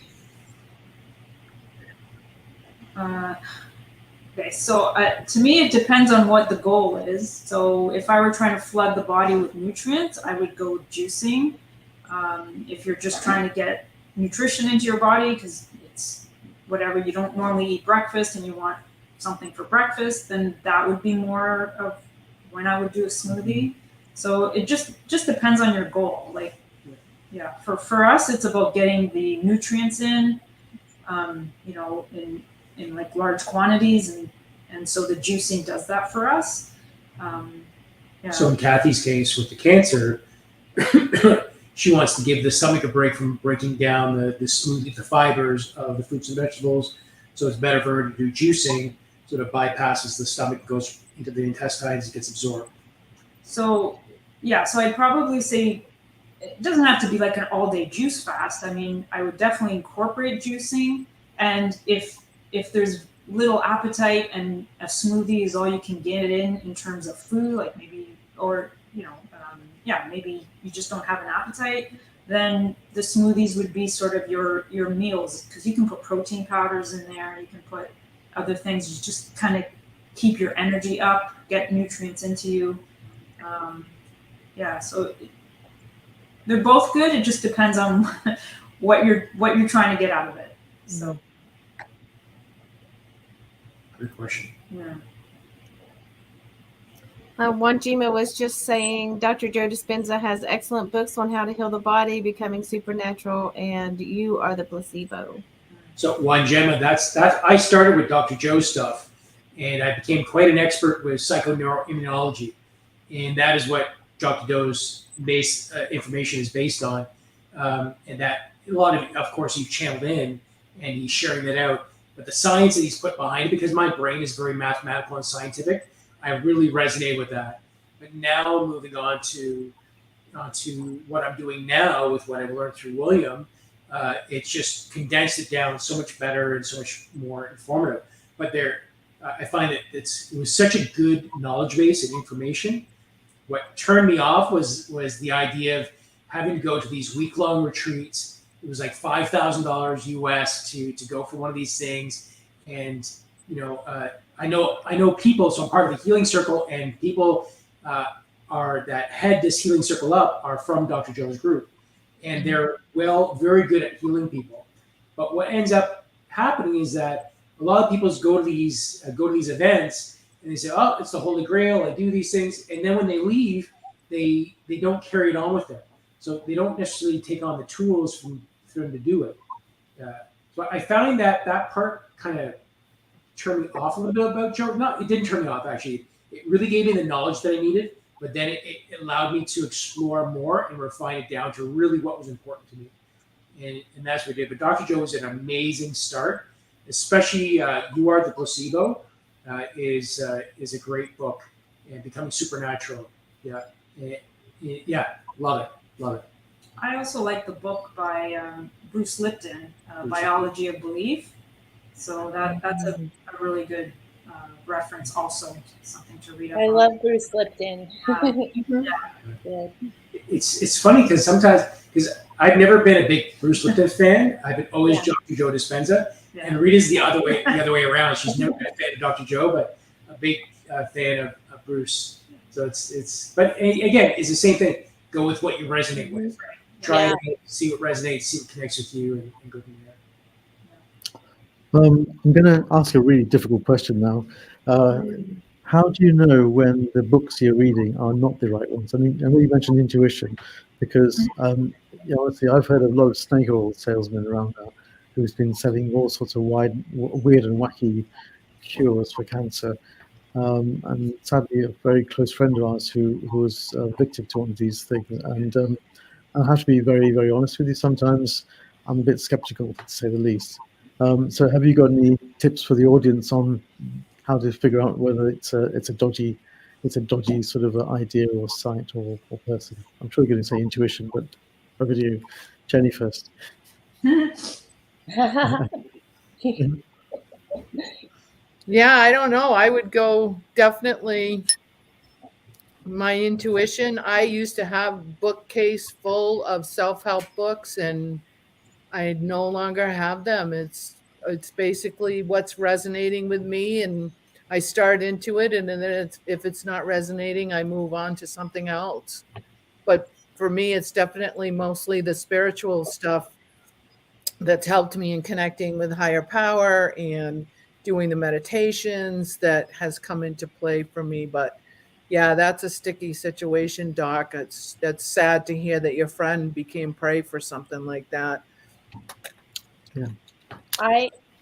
Okay, so to me, it depends on what the goal is. So if I were trying to flood the body with nutrients, I would go juicing. If you're just trying to get nutrition into your body, because whatever, you don't normally eat breakfast and you want something for breakfast, then that would be more of when I would do a smoothie. So it just depends on your goal. Like, yeah, for us, it's about getting the nutrients in, you know, in like large quantities, and so the juicing does that for us. Yeah. So in Kathy's case with the cancer, she wants to give the stomach a break from breaking down the smoothie, the fibers of the fruits and vegetables. So it's better for her to do juicing, so that it bypasses the stomach, goes into the intestines, it gets absorbed. So yeah, so I'd probably say it doesn't have to be like an all-day juice fast. I mean, I would definitely incorporate juicing, and if there's little appetite and a smoothie is all you can get in terms of food, like maybe, or you know, yeah, maybe you just don't have an appetite, then the smoothies would be sort of your meals, because you can put protein powders in there, you can put other things, you just kind of keep your energy up, get nutrients into you. Yeah, so they're both good. It just depends on what you're trying to get out of it. So, Good question. yeah. One Jima was just saying Dr. Joe Dispenza has excellent books on how to heal the body, becoming supernatural, and you are the placebo. So one Gemma, that's I started with Dr. Joe's stuff, and I became quite an expert with psychoneuroimmunology, and that is what Dr. Joe's information is based on, and that a lot of course, you've channeled in, and he's sharing that out. But the science that he's put behind it, because my brain is very mathematical and scientific, I really resonate with that. But now moving on to what I'm doing now with what I've learned through William, it's just condensed it down so much better and so much more informative. But I find that it was such a good knowledge base and information. What turned me off was the idea of having to go to these week-long retreats. It was like $5,000 US to go for one of these things, and you know, I know people. So I'm part of the healing circle, and people that head this healing circle up are from Dr. Joe's group, and they're very good at healing people. But what ends up happening is that a lot of people go to these events and they say, "Oh, it's the Holy Grail. I do these things," and then when they leave, they don't carry it on with them. So they don't necessarily take on the tools for them to do it. So I found that part kind of turned me off a little bit about Joe. No, it didn't turn me off, actually. It really gave me the knowledge that I needed, but then it allowed me to explore more and refine it down to really what was important to me. And that's what I did. But Dr. Joe was an amazing start, especially You Are the Placebo is a great book, and Becoming Supernatural. Yeah, love it. I also like the book by Bruce Lipton, Biology of Belief. So that's a really good reference, also something to read up I on. love Bruce Lipton. Yeah. It's funny because sometimes, because I've never been a big Bruce Lipton fan, I've been always Dr. Joe Dispenza, and Rita's the other way around. She's never been a fan of Dr. Joe, but a big fan of Bruce. So but again, it's the same thing. Go with what you resonate with. Try it, see what resonates, see what connects with you, and go from there. I'm going to ask a really difficult question now. How do you know when the books you're reading are not the right ones? I mean, I know you mentioned intuition, because honestly, I've heard of a lot of snake oil salesmen around now who's been selling all sorts of weird and wacky cures for cancer. And sadly, a very close friend of ours who was a victim to one of these things. And I have to be very, very honest with you. Sometimes I'm a bit skeptical, to say the least. So have you got any tips for the audience on how to figure out whether it's a dodgy sort of idea or site or person? I'm sure you're going to say intuition, but over to you, Jenny, first. Yeah, I don't know. I would go definitely my intuition. I used to have bookcase full of self-help books, and I no longer have them. It's basically what's resonating with me, and I start into it, and then if it's not resonating, I move on to something else. But for me, it's definitely mostly the spiritual stuff that's helped me in connecting with higher power and doing the meditations that has come into play for me. But yeah, that's a sticky situation, Doc. That's sad to hear that your friend became prey for something like that. Yeah.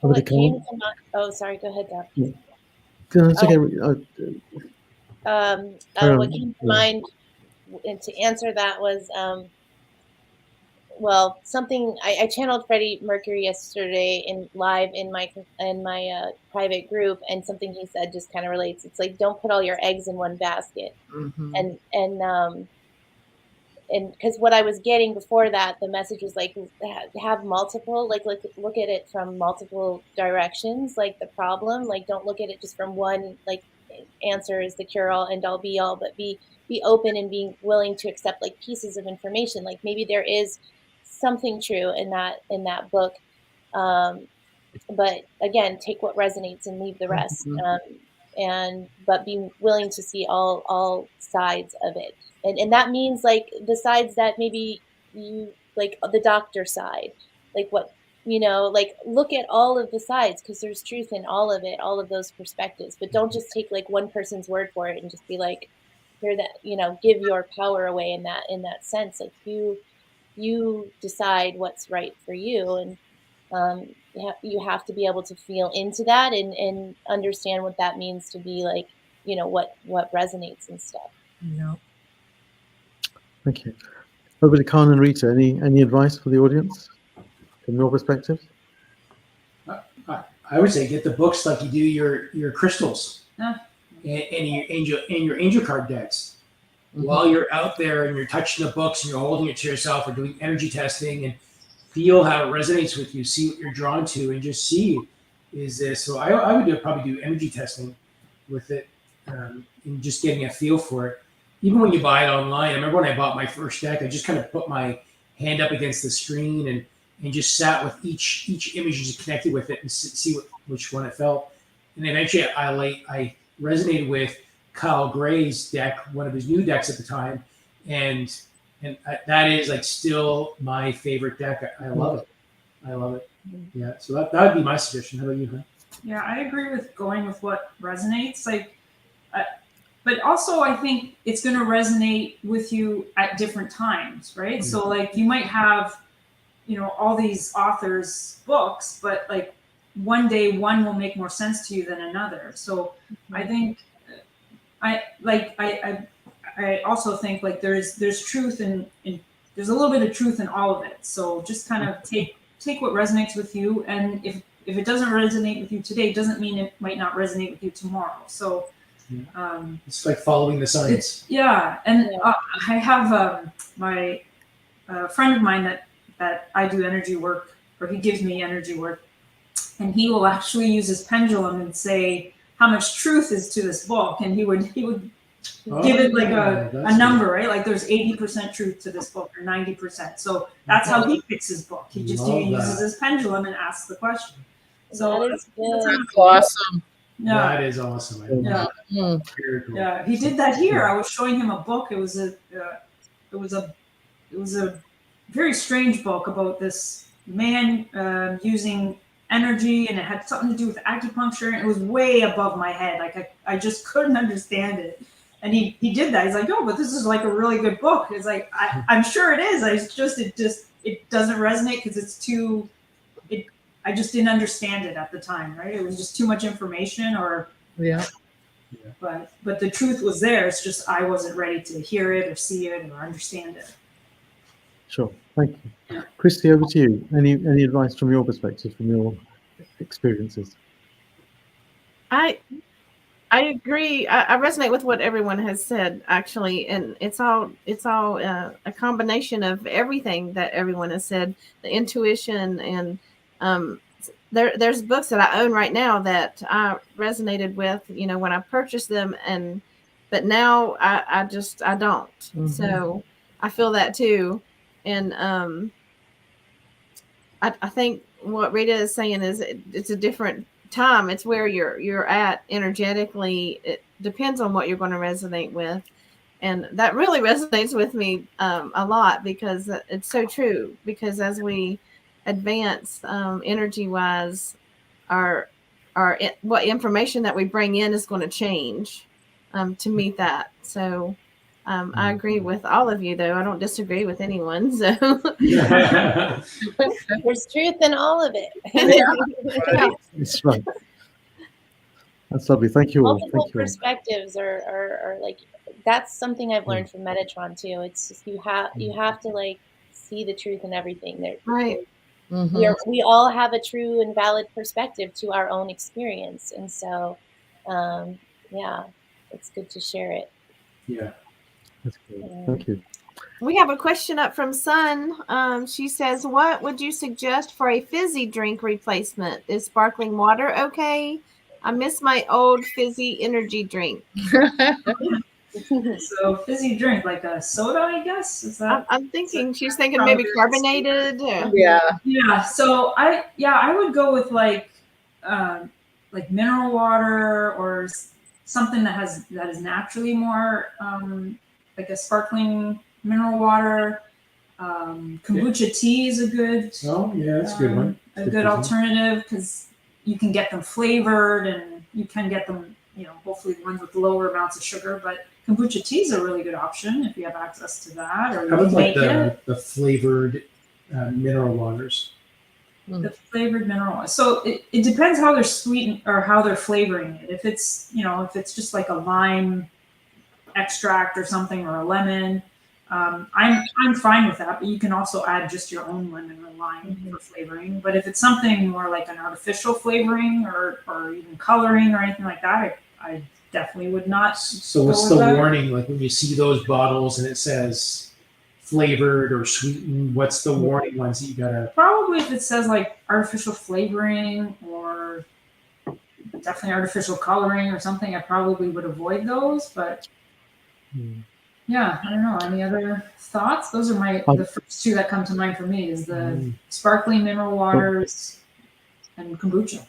What came to mind, oh, sorry, go ahead, Doc. Yeah. It's okay. What came to mind and to answer that was, well, something I channeled Freddie Mercury yesterday live in my private group, and something he said just kind of relates. It's like, don't put all your eggs in one basket. Mm-hmm. And because what I was getting before that, the message was like, have multiple, like look at it from multiple directions, like the problem, like don't look at it just from one, like answer is the cure all end all be all, but be open and being willing to accept like pieces of information. Like maybe there is something true in that book, but again, take what resonates and leave the rest. But be willing to see all sides of it. And that means like the sides that maybe you like, the doctor side, like what, like look at all of the sides, because there's truth in all of it, all of those perspectives, but don't just take like one person's word for it and just be like, here, that, give your power away in that sense. Like you decide what's right for you, and you have to be able to feel into that and understand what that means to be like, what resonates and stuff. Yeah. Thank you. Over to Khan and Rita. Any advice for the audience from your perspective? I would say get the books like you do your crystals and your angel card decks. Mm-hmm. While you're out there and you're touching the books and you're holding it to yourself or doing energy testing, and feel how it resonates with you, see what you're drawn to, and just see, is this. So I would probably do energy testing with it, and just getting a feel for it. Even when you buy it online, I remember when I bought my first deck, I just kind of put my hand up against the screen and just sat with each image and just connected with it and see which one it felt. And eventually I resonated with Kyle Gray's deck, one of his new decks at the time, and that is like still my favorite deck. I love it. Yeah, so that would be my suggestion. How about you, huh? Yeah, I agree with going with what resonates. Like, but also I think it's going to resonate with you at different times, right? Mm-hmm. So like you might have, all these authors' books, but like one day one will make more sense to you than another. So I think I also think like there's truth in there's a little bit of truth in all of it. So just kind of take what resonates with you, and if it doesn't resonate with you today, it doesn't mean it might not resonate with you tomorrow. So it's like following the science. And I have my friend of mine that I do energy work, or he gives me energy work, and he will actually use his pendulum and say how much truth is to this book, and he would give it like a number, right? Like there's 80% truth to this book or 90%. So that's how he picks his book. He just uses his pendulum and asks the question. So that's awesome. Yeah. That is awesome. Yeah. Very cool. Yeah. He did that here. I was showing him a book. It was a very strange book about this man using energy, and it had something to do with acupuncture, and it was way above my head. Like I just couldn't understand it. And he did that. He's like, oh, but this is like a really good book. It's like, I'm sure it is. It doesn't resonate because I just didn't understand it at the time, right? It was just too much information but the truth was there. It's just, I wasn't ready to hear it or see it or understand it. Sure. Thank you. Yeah. Christy, over to you. Any advice from your perspective, from your experiences? I agree. I resonate with what everyone has said, actually, and it's all a combination of everything that everyone has said. The intuition, and there's books that I own right now that I resonated with, when I purchased them, but now I don't. Mm-hmm. So I feel that too, and I think what Rita is saying is it's a different time. It's where you're at energetically. It depends on what you're going to resonate with, and that really resonates with me a lot, because it's so true. Because as we advance energy wise, what information that we bring in is going to change to meet that. So I agree with all of you, though. I don't disagree with anyone. So There's truth in all of it. That's right. That's lovely. Thank you all. Multiple Thank you all. perspectives are like, that's something I've learned from Metatron too. It's just you have to like see the truth in everything. Right. We all have a true and valid perspective to our own experience, and so yeah, it's good to share it. Yeah. That's good. Thank you. We have a question up from Sun. She says, what would you suggest for a fizzy drink replacement? Is sparkling water okay? I miss my old fizzy energy drink. So fizzy drink, like a soda, I guess. Is that? I'm thinking she's thinking maybe carbonated. Yeah. Yeah. So I would go with like mineral water or something that is naturally more like a sparkling mineral water. Kombucha tea is a good. Oh yeah, that's a good one. A good alternative because you can get them flavored and you can get them, hopefully the ones with lower amounts of sugar. But kombucha tea is a really good option if you have access to that. Or How about like it. the flavored mineral waters? The flavored mineral water. So it depends how they're sweetened or how they're flavoring it. If it's just like a lime extract or something or a lemon, I'm fine with that. But you can also add just your own lemon or lime for flavoring. But if it's something more like an artificial flavoring or even coloring or anything like that, I definitely would not. So what's the warning? Like when you see those bottles and it says flavored or sweetened, what's the warning ones that you gotta? Probably if it says like artificial flavoring or definitely artificial coloring or something, I probably would avoid those. But yeah, I don't know. Any other thoughts? Those are the first two that come to mind for me is the sparkling mineral waters and kombucha.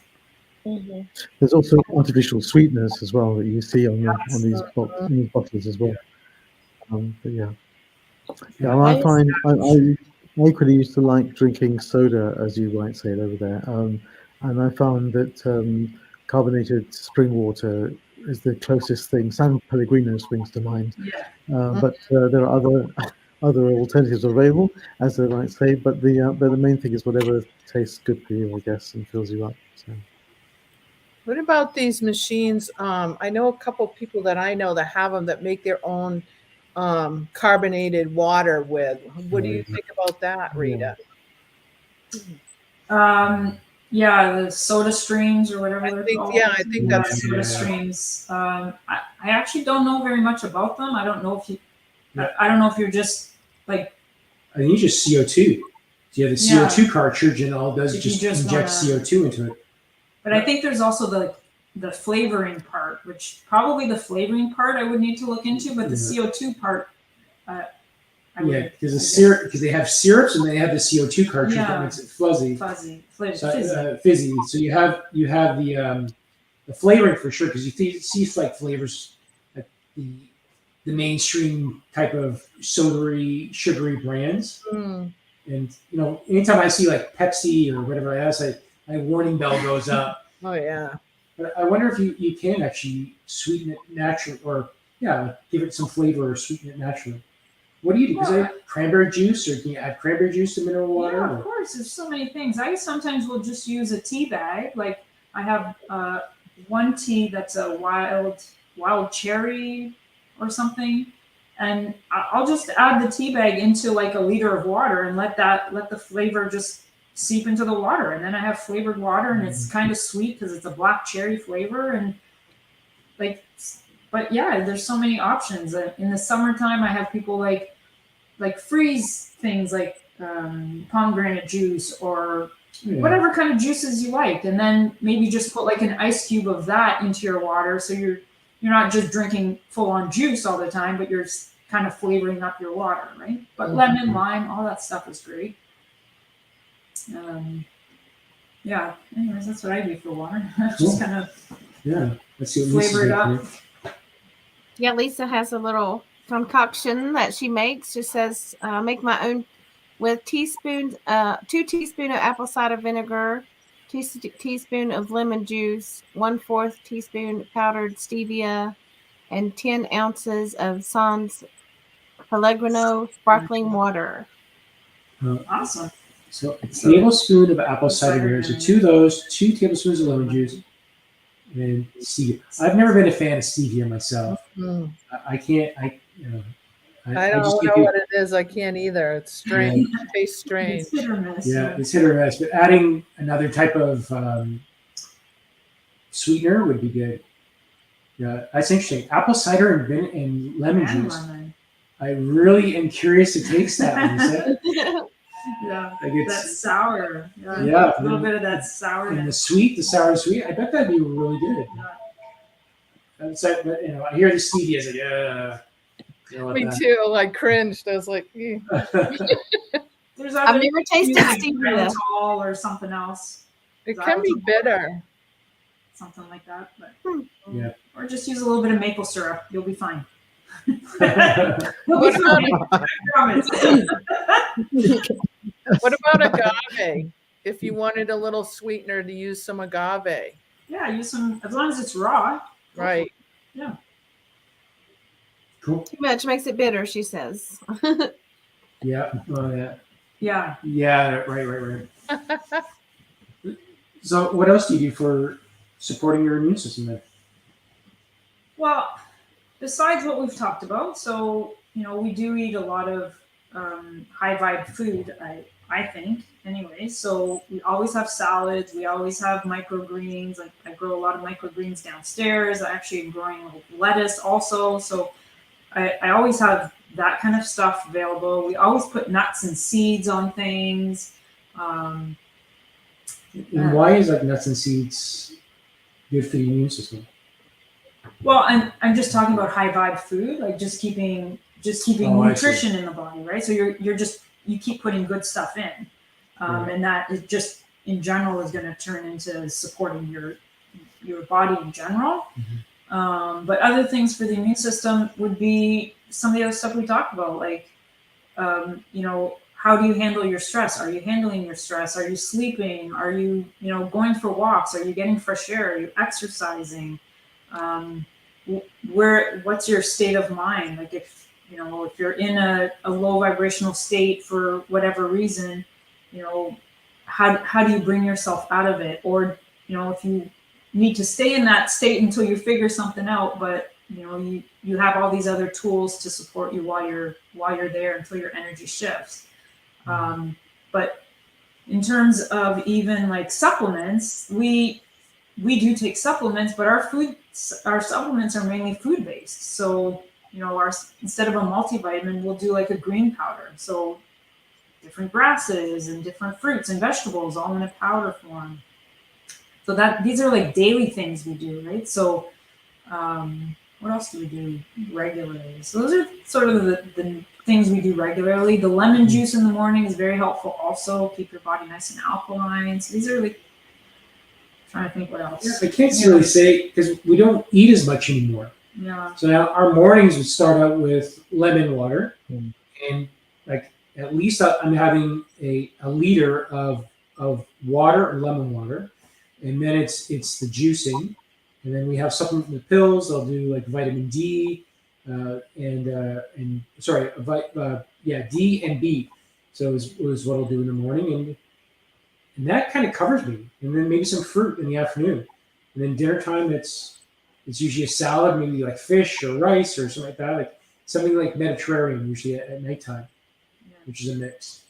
There's also artificial sweeteners as well that you see on these bottles as well. But yeah, I find I equally used to like drinking soda, as you might say it over there, and I found that carbonated spring water is the closest thing. San Pellegrino springs to mind, but there are other alternatives available, as they might say. But the main thing is whatever tastes good for you, I guess, and fills you up. So. What about these machines? I know a couple of people that I know that have them that make their own carbonated water with. What do you think about that, Rita? Yeah, the soda streams or whatever they're called. Yeah, I think that's soda streams. I actually don't know very much about them. I don't know if you're just like. I think you just CO2. You have the CO2 cartridge, and all it does is just inject CO2 into it. But I think there's also the flavoring part, which probably the flavoring part I would need to look into, but the CO2 part. Because they have syrups and they have the CO2 cartridge that makes it fuzzy. Fizzy. So you have the flavoring for sure, because you see like flavors like the mainstream type of sugary brands. And anytime I see like Pepsi or whatever else, my warning bell goes up. Oh yeah. But I wonder if you can actually sweeten it naturally, or give it some flavor or sweeten it naturally. What do you do? Because I have cranberry juice, or can you add cranberry juice to mineral water? Yeah, of course. There's so many things. I sometimes will just use a tea bag. Like I have one tea that's a wild cherry or something, and I'll just add the tea bag into like a liter of water and let the flavor just seep into the water, and then I have flavored water, and it's kind of sweet because it's a black cherry flavor, and like. But yeah, there's so many options. In the summertime, I have people like freeze things like pomegranate juice or whatever kind of juices you like, and then maybe just put like an ice cube of that into your water, so you're not just drinking full on juice all the time, but you're kind of flavoring up your water, right? But lemon, lime, all that stuff is great. Anyways, that's what I do for water. Just kind of flavor it up. Yeah, Lisa has a little concoction that she makes. She says, make my own with 2 teaspoons of apple cider vinegar, 2 teaspoons of lemon juice, 1/4 teaspoon powdered stevia, and 10 ounces of Sans Pellegrino sparkling water. Awesome. So a tablespoon of apple cider vinegar. So 2 of those, 2 tablespoons of lemon juice, and stevia. I've never been a fan of stevia myself. I can't. I don't just know what it is. I can't either. It's strange. It tastes strange. It's hit or miss. Yeah, it's hit or miss. But adding another type of sweetener would be good. Yeah, that's interesting. Apple cider and lemon juice. Lemon. I really am curious to taste that. When you said. Yeah, Like it's, that's sour. Yeah, a little bit of that sour. And the sour and sweet. I bet that'd be really good. And so, but, I hear the stevia is like, Me too. Like cringed. I was like, There's I've never tasted stevia. Xylitol or something else. it can be bitter. Something like that. But, Yeah. Or just use a little bit of maple syrup. You'll be fine. What about, I promise. what about agave? If you wanted a little sweetener, to use some agave. Yeah, use some, as long as it's raw. Right. Yeah. Cool. Too much makes it bitter, she says. Yeah. Oh, yeah. Yeah. Yeah. Right. So, what else do you do for supporting your immune system then? Well, besides what we've talked about, so we do eat a lot of high vibe food. I think anyway. So we always have salads. We always have microgreens. Like I grow a lot of microgreens downstairs. I actually am growing like lettuce also. So I always have that kind of stuff available. We always put nuts and seeds on things. And why is like nuts and seeds good for the immune system? Well, I'm just talking about high vibe food, like just keeping nutrition in the body, right? So you keep putting good stuff in, and that is just in general is going to turn into supporting your body in general. Mm-hmm. But other things for the immune system would be some of the other stuff we talked about, like how do you handle your stress? Are you handling your stress? Are you sleeping? Are you going for walks? Are you getting fresh air? Are you exercising? What's your state of mind? Like if you're in a low vibrational state for whatever reason, how do you bring yourself out of it? Or if you need to stay in that state until you figure something out, but you have all these other tools to support you while you're there until your energy shifts. But in terms of even like supplements, we do take supplements, but our supplements are mainly food based. So instead of a multivitamin, we'll do like a green powder. So different grasses and different fruits and vegetables all in a powder form. So these are like daily things we do, right? So what else do we do regularly? So those are sort of the things we do regularly. The lemon juice in the morning is very helpful also. Keep your body nice and alkaline. So these are like, trying to think what else. Yeah, I can't really say because we don't eat as much anymore. Yeah. So now our mornings would start out with lemon water, and like at least I'm having a liter of water or lemon water, and then it's the juicing, and then we have supplement with pills. I'll do like vitamin D, D and B. So is what I'll do in the morning, and that kind of covers me. And then maybe some fruit in the afternoon, and then dinner time it's usually a salad, maybe like fish or rice or something like that, like something like Mediterranean usually at nighttime, which is a mix.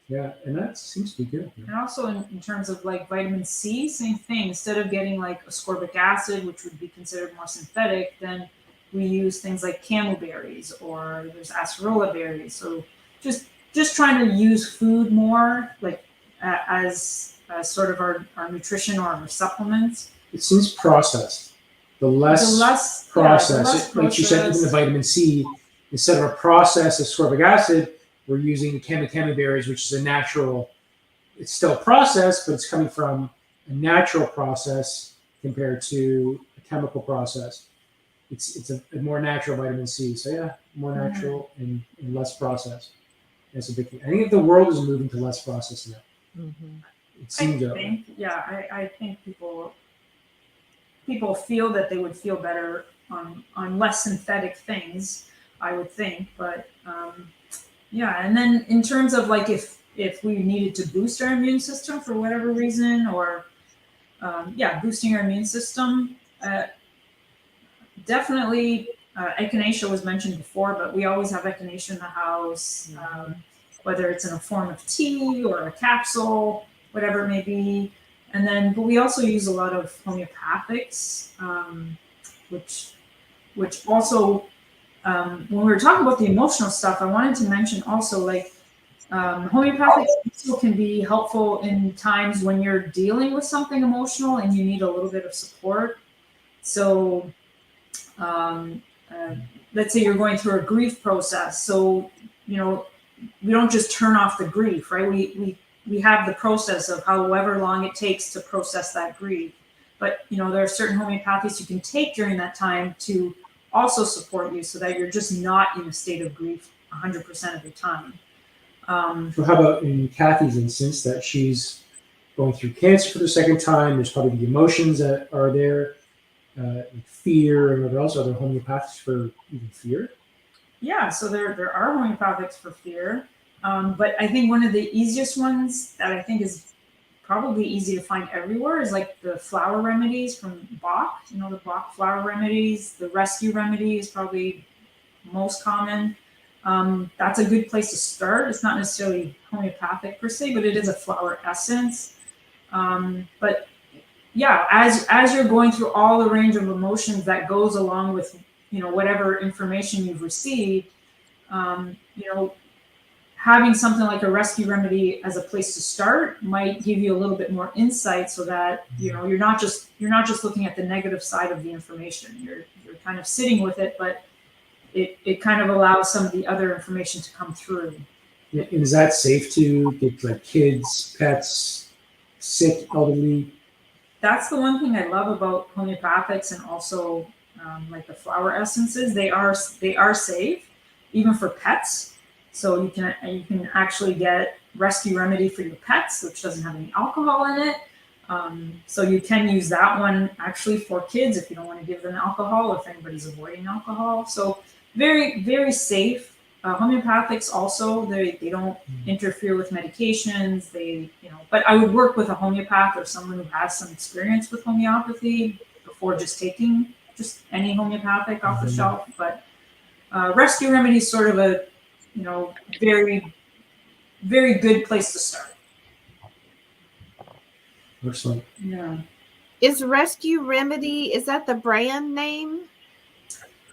Yeah, and that seems to be good. And also in terms of like vitamin C, same thing. Instead of getting like ascorbic acid, which would be considered more synthetic, then we use things like camelberries or there's acerola berries. So just trying to use food more like as sort of our nutrition or our supplements. It seems processed. The less processed, like you said, even the vitamin C, instead of a processed ascorbic acid, we're using camelberries, which is a natural. It's still processed, but it's coming from a natural process compared to a chemical process. It's a more natural vitamin C. So yeah, more natural and less processed. That's a big thing. I think the world is moving to less processed now. Mm-hmm. It I seems that way. think, I think people feel that they would feel better on less synthetic things, I would think. But and then in terms of like if we needed to boost our immune system for whatever reason, or boosting our immune system, definitely. Echinacea was mentioned before, but we always have echinacea in the house, whether it's in a form of tea or a capsule, whatever it may be. And then, but we also use a lot of homeopathics, which also, when we were talking about the emotional stuff, I wanted to mention also like homeopathics also can be helpful in times when you're dealing with something emotional and you need a little bit of support. So, let's say you're going through a grief process. So, we don't just turn off the grief, right? We have the process of however long it takes to process that grief. But, there are certain homeopathies you can take during that time to also support you so that you're just not in a state of grief 100% of the time. So how about in Kathy's instance that she's going through cancer for the second time? There's probably the emotions that are there, like fear and whatever else. Are there homeopathics for even fear? Yeah, so there are homeopathics for fear. But I think one of the easiest ones that I think is probably easy to find everywhere is like the flower remedies from Bach. The Bach flower remedies. The rescue remedy is probably most common. That's a good place to start. It's not necessarily homeopathic per se, but it is a flower essence. But yeah, as you're going through all the range of emotions that goes along with whatever information you've received, having something like a rescue remedy as a place to start might give you a little bit more insight, so that you're not just looking at the negative side of the information. You're kind of sitting with it, but it kind of allows some of the other information to come through. And is that safe to get like kids, pets, sick, elderly? That's the one thing I love about homeopathics, and also like the flower essences. They are safe, even for pets. So you can actually get rescue remedy for your pets, which doesn't have any alcohol in it. So you can use that one actually for kids if you don't want to give them alcohol, if anybody's avoiding alcohol. So very, very safe. Homeopathics also, they don't interfere with medications. But I would work with a homeopath or someone who has some experience with homeopathy before just taking just any homeopathic off the shelf. But rescue remedy is sort of a very, very good place to start. Excellent. Yeah. Is Rescue Remedy, is that the brand name?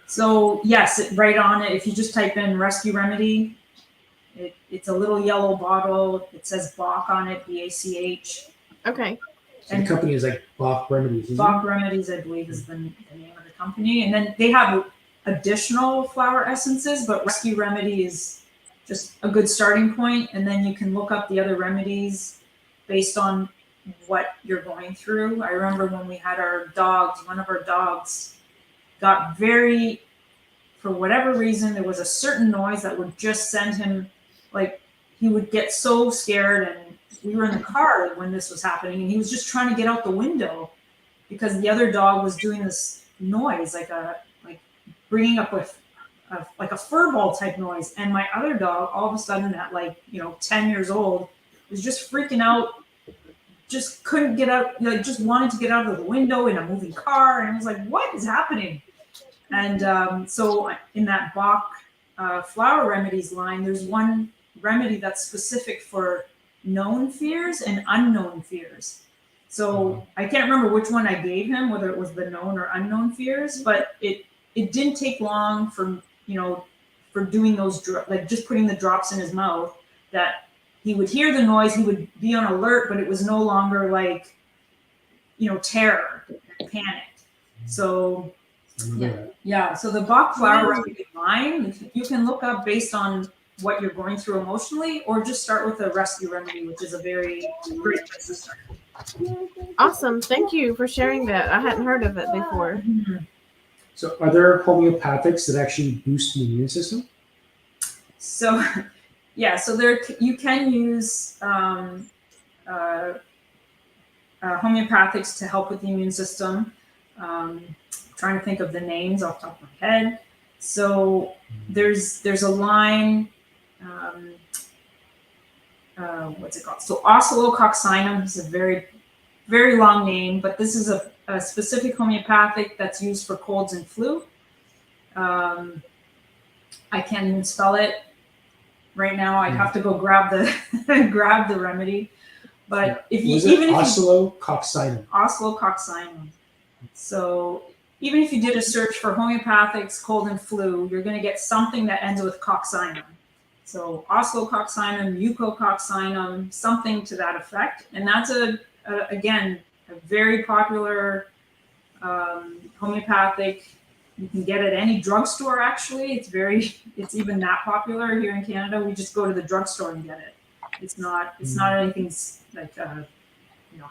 So yes, right on it. If you just type in Rescue Remedy, it's a little yellow bottle. It says Bach on it, BACH. Okay. So the company is like Bach Remedies. Bach Remedies, I believe, is the name of the company. And then they have additional flower essences, but Rescue Remedy is just a good starting point. And then you can look up the other remedies based on what you're going through. I remember when we had our dogs, one of our dogs got for whatever reason, there was a certain noise that would just send him, like, he would get so scared. And we were in the car when this was happening, and he was just trying to get out the window because the other dog was doing this noise, like bringing up with like a fur ball type noise. And my other dog, all of a sudden at 10 years old, was just freaking out, just couldn't get out, just wanted to get out of the window in a moving car. And I was like, what is happening? And so in that Bach flower remedies line, there's one remedy that's specific for known fears and unknown fears. So I can't remember which one I gave him, whether it was the known or unknown fears, but it didn't take long for doing those, like just putting the drops in his mouth, that he would hear the noise, he would be on alert, but it was no longer like, terror and panic. So yeah. So the Bach flower remedy line, you can look up based on what you're going through emotionally, or just start with a rescue remedy, which is a very great place to start. Awesome. Thank you for sharing that. I hadn't heard of it before. Mm-hmm. So are there homeopathics that actually boost the immune system? So yeah, so there you can use homeopathics to help with the immune system. Trying to think of the names off the top of my head. So there's a line. What's it called? So oscillococcinum is a very, very long name, but this is a specific homeopathic that's used for colds and flu. I can't even spell it right now. I'd have to go grab the grab the remedy. But if you oscillococcinum. Oscillococcinum. So even if you did a search for homeopathics, cold and flu, you're going to get something that ends with coccinum. So oscillococcinum, mucococcinum, something to that effect. And that's again, a very popular homeopathic. You can get it at any drugstore, actually. It's even that popular here in Canada. We just go to the drugstore and get it. It's not anything like,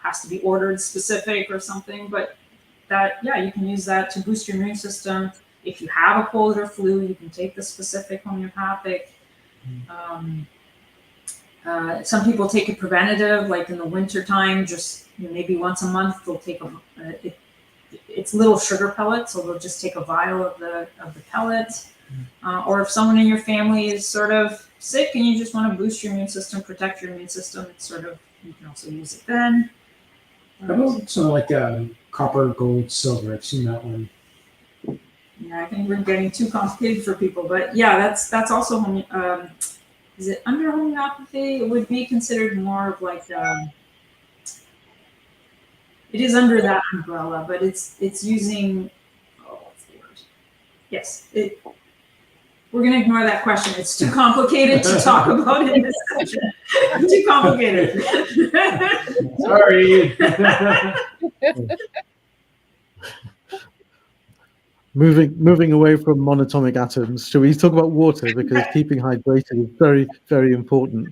has to be ordered specific or something, but that, yeah, you can use that to boost your immune system. If you have a cold or flu, you can take the specific homeopathic. Some people take it preventative, like in the winter time, just maybe once a month they'll take it's little sugar pellets, so they'll just take a vial of the pellets. Or if someone in your family is sort of sick and you just want to boost your immune system, protect your immune system, it's sort of, you can also use it then. How about something like copper, gold, silver? I've seen that one. Yeah, I think we're getting too complicated for people, but yeah, that's also is it under homeopathy? It would be considered more of like it is under that umbrella, but it's using what's the word? Yes, we're going to ignore that question. It's too complicated to talk about in this session. Too complicated. Sorry. Moving away from monatomic atoms, shall we talk about water? Because keeping hydrated is very, very important.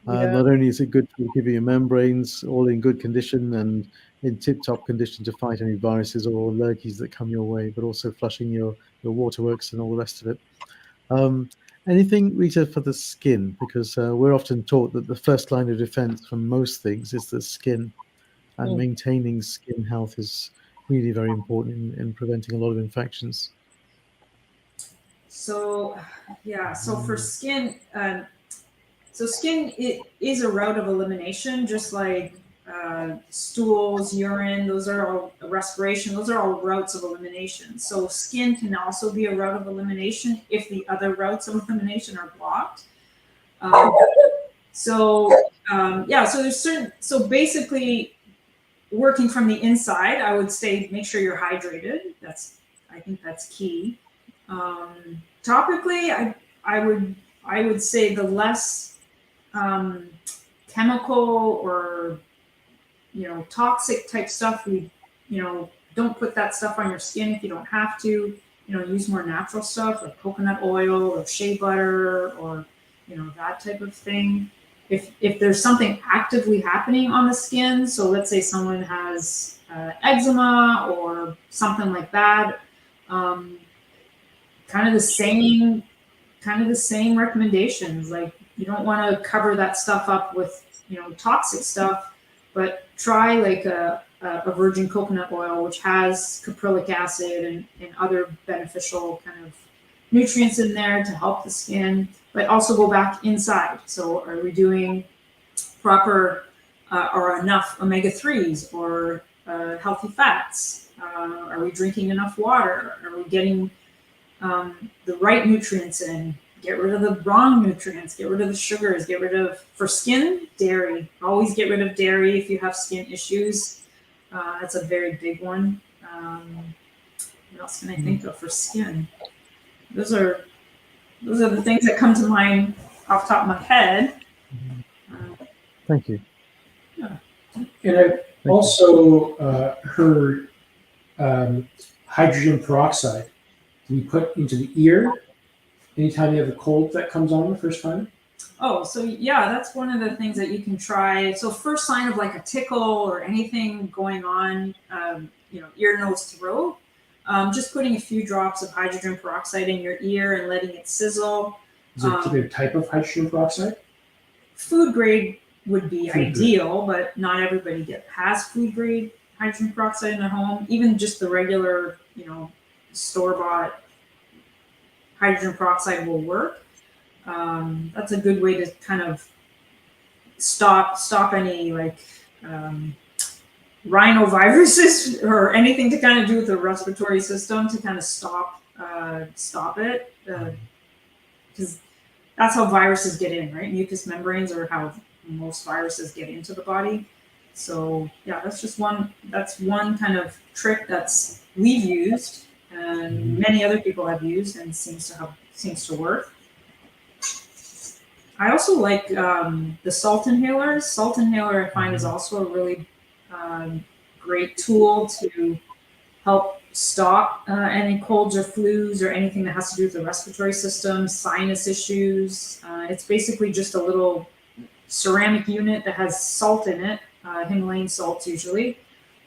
Not only is it good for keeping your membranes all in good condition and in tip-top condition to fight any viruses or allergies that come your way, but also flushing your waterworks and all the rest of it. Anything, Rita, for the skin? Because we're often taught that the first line of defense from most things is the skin, and maintaining skin health is really very important in preventing a lot of infections. So, yeah, so for skin, skin it is a route of elimination, just like stools, urine, those are all respiration, those are all routes of elimination. So skin can also be a route of elimination if the other routes of elimination are blocked. So there's so basically working from the inside, I would say make sure you're hydrated. I think that's key. Topically, I would say the less chemical or toxic type stuff, don't put that stuff on your skin if you don't have to. Use more natural stuff like coconut oil or shea butter or that type of thing. If there's something actively happening on the skin, so let's say someone has eczema or something like that, kind of the same recommendations. Like, you don't want to cover that stuff up with toxic stuff, but try like a virgin coconut oil, which has caprylic acid and other beneficial kind of nutrients in there to help the skin, but also go back inside. So are we doing proper or enough omega-3s or healthy fats? Are we drinking enough water? Are we getting the right nutrients in? Get rid of the wrong nutrients, get rid of the sugars, get rid of, for skin, dairy. Always get rid of dairy if you have skin issues. That's a very big one. What else can I think of for skin? Those are the things that come to mind off the top of my head. Thank you. Yeah. And I've also heard hydrogen peroxide can be put into the ear anytime you have a cold that comes on the first time. Oh, so yeah, that's one of the things that you can try. So first sign of like a tickle or anything going on, ear, nose, throat, just putting a few drops of hydrogen peroxide in your ear and letting it sizzle. Is there a particular type of hydrogen peroxide? Food grade would be Food ideal, but not everybody has food grade hydrogen peroxide in their home. Even just the regular, store bought hydrogen peroxide will work. That's a good way to kind of stop any rhinoviruses or anything to kind of do with the respiratory system, to kind of stop it, because that's how viruses get in, right? Mucous membranes are how most viruses get into the body. So yeah, that's one kind of trick that's we've used and many other people have used and seems to work. I also like the salt inhalers. Salt inhaler I find is also a really great tool to help stop any colds or flus or anything that has to do with the respiratory system, sinus issues. It's basically just a little ceramic unit that has salt in it, Himalayan salts usually,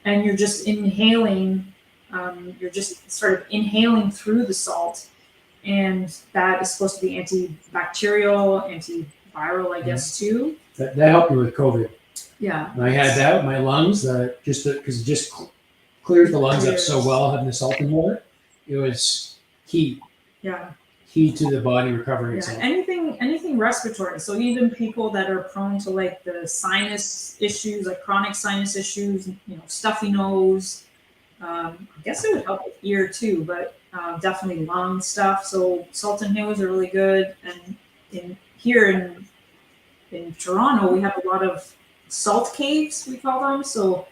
and you're just inhaling. You're just sort of inhaling through the salt, and that is supposed to be antibacterial, antiviral, I guess, too. That helped me with COVID. Yeah. And I had that with my lungs, because it just clears the lungs up so well, having the salt inhaler. It was key. Yeah. Key to the body recovering Yeah. itself. Anything respiratory. So even people that are prone to like the sinus issues, like chronic sinus issues, stuffy nose. I guess it would help with ear too, but definitely lung stuff. So salt inhalers are really good. And here in Toronto, we have a lot of salt caves, we call them. So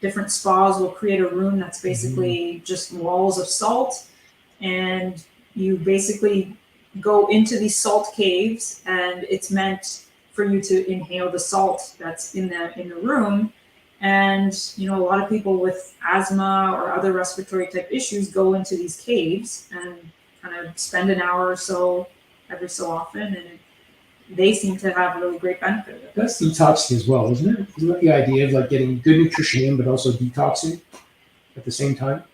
different spas will create a room that's basically just walls of salt, and you basically go into these salt caves, and it's meant for you to inhale the salt that's in the room. And a lot of people with asthma or other respiratory type issues go into these caves and kind of spend an hour or so every so often, and they seem to have really great benefit of it. That's detoxing as well, isn't it? Isn't that the idea of like getting good nutrition in, but also detoxing at the same time?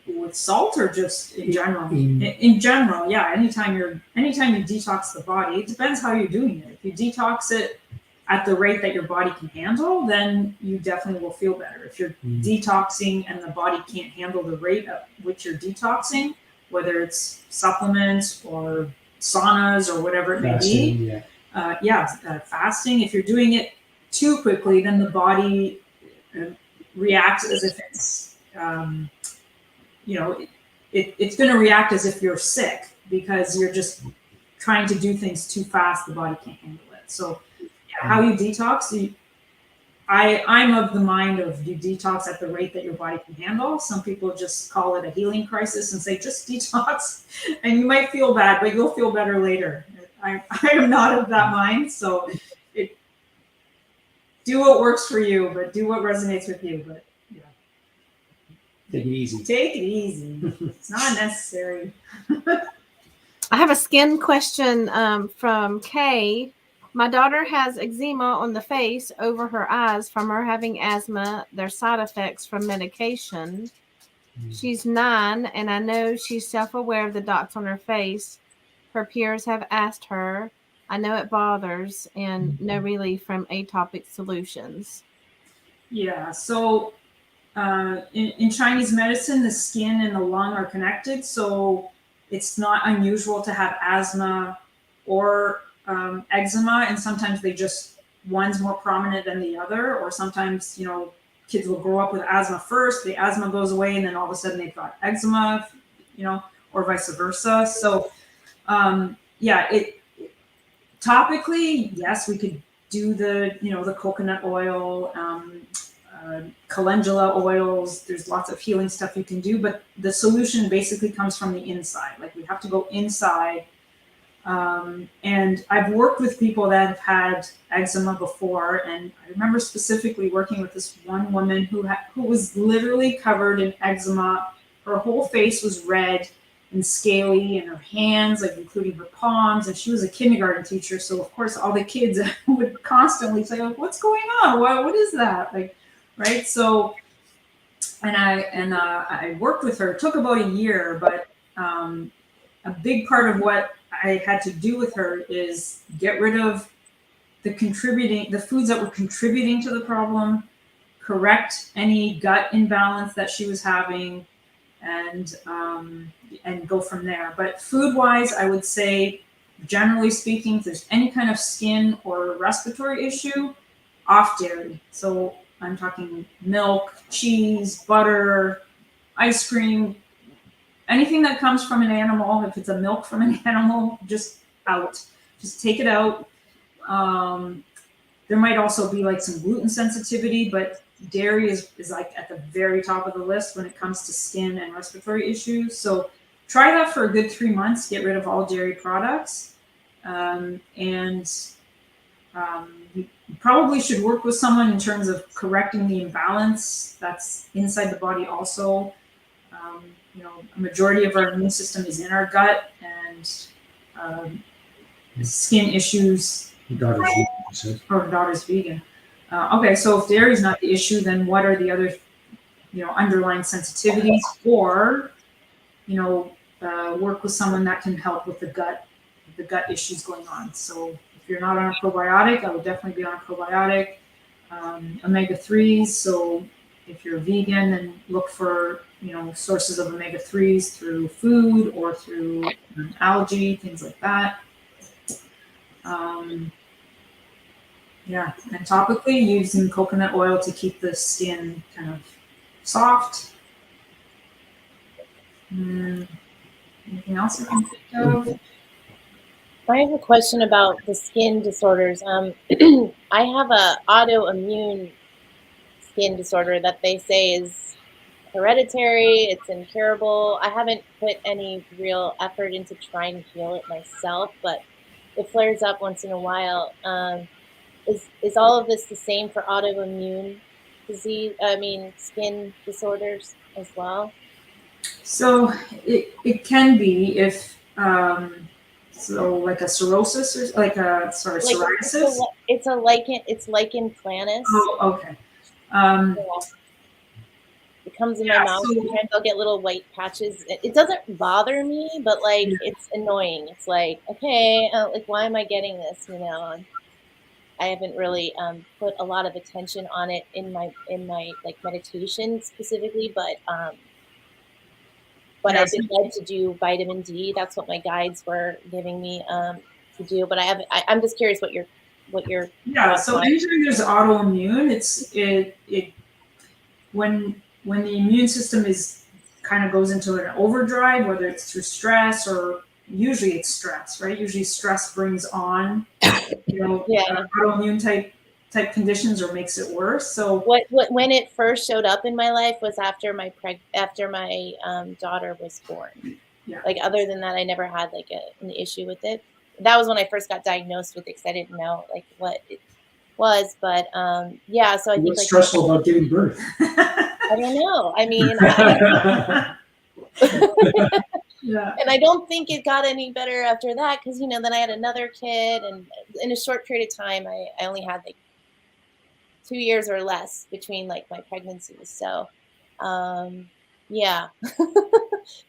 With salt, or just in general? In- In general, yeah. Anytime you detox the body, it depends how you're doing it. If you detox it at the rate that your body can handle, then you definitely will feel better. If you're detoxing and the body can't handle the rate at which you're detoxing, whether it's supplements or saunas or whatever it may be, fasting. If you're doing it too quickly, then the body reacts as if it's, it's going to react as if you're sick, because you're just trying to do things too fast. The body can't handle it. So how you detox, I'm of the mind of you detox at the rate that your body can handle. Some people just call it a healing crisis and say, just detox, and you might feel bad, but you'll feel better later. I am not of that mind. So do what works for you, but do what resonates with you. But Take it easy. Take it easy. It's not necessary. I have a skin question from Kay. My daughter has eczema on the face over her eyes from her having asthma. There's side effects from medication. She's 9, and I know she's self-aware of the dots on her face. Her peers have asked her. I know it bothers, and no relief from atopic solutions. Yeah, so in Chinese medicine, the skin and the lung are connected. So it's not unusual to have asthma or eczema, and sometimes one's more prominent than the other, or sometimes kids will grow up with asthma first, the asthma goes away, and then all of a sudden they've got eczema, or vice versa. So topically, yes, we could do the coconut oil, calendula oils. There's lots of healing stuff you can do, but the solution basically comes from the inside. Like, we have to go inside. And I've worked with people that have had eczema before, and I remember specifically working with this one woman who was literally covered in eczema. Her whole face was red and scaly, and her hands, like including her palms, and she was a kindergarten teacher, so of course all the kids would constantly say, like, what's going on? What is that? Like, right? So, and I worked with her. It took about a year, but a big part of what I had to do with her is get rid of the foods that were contributing to the problem, correct any gut imbalance that she was having, and go from there. But food wise, I would say, generally speaking, if there's any kind of skin or respiratory issue, off dairy. So I'm talking milk, cheese, butter, ice cream, anything that comes from an animal. If it's a milk from an animal, just out. Just take it out. There might also be like some gluten sensitivity, but dairy is like at the very top of the list when it comes to skin and respiratory issues. So try that for a good 3 months. Get rid of all dairy products. You probably should work with someone in terms of correcting the imbalance that's inside the body also. A majority of our immune system is in our gut, and skin issues. Daughter's vegan. Okay, so if dairy is not the issue, then what are the other, underlying sensitivities? Or, work with someone that can help with the gut issues going on. So if you're not on a probiotic, I would definitely be on a probiotic. Omega-3s. So if you're vegan, then look for sources of omega-3s through food or through algae, things like that. And topically, using coconut oil to keep the skin kind of soft. Anything else I can think of? I have a question about the skin disorders. I have a autoimmune skin disorder that they say is hereditary, it's incurable. I haven't put any real effort into trying to heal it myself, but it flares up once in a while. Is all of this the same for autoimmune disease? I mean, skin disorders as well? So it can be if like a cirrhosis or like a psoriasis. It's lichen planus. Oh, okay. It comes in my mouth. Sometimes I'll get little white patches. It doesn't bother me, but it's annoying. It's like, okay, like why am I getting this? I haven't really put a lot of attention on it in my like meditation specifically, but I've been led to do vitamin D. That's what my guides were giving me to do. But I'm just curious what your So anytime there's autoimmune, it when the immune system kind of goes into an overdrive, whether it's through stress or usually it's stress, right? Usually stress brings on autoimmune type conditions or makes it worse. So when it first showed up in my life was after my daughter was born. Yeah. Like other than that, I never had like an issue with it. That was when I first got diagnosed with it because I didn't know like what it was. But so I think what's stressful about giving birth? I don't know. I mean, and I don't think it got any better after that because then I had another kid, and in a short period of time, I only had like 2 years or less between like my pregnancies. So, but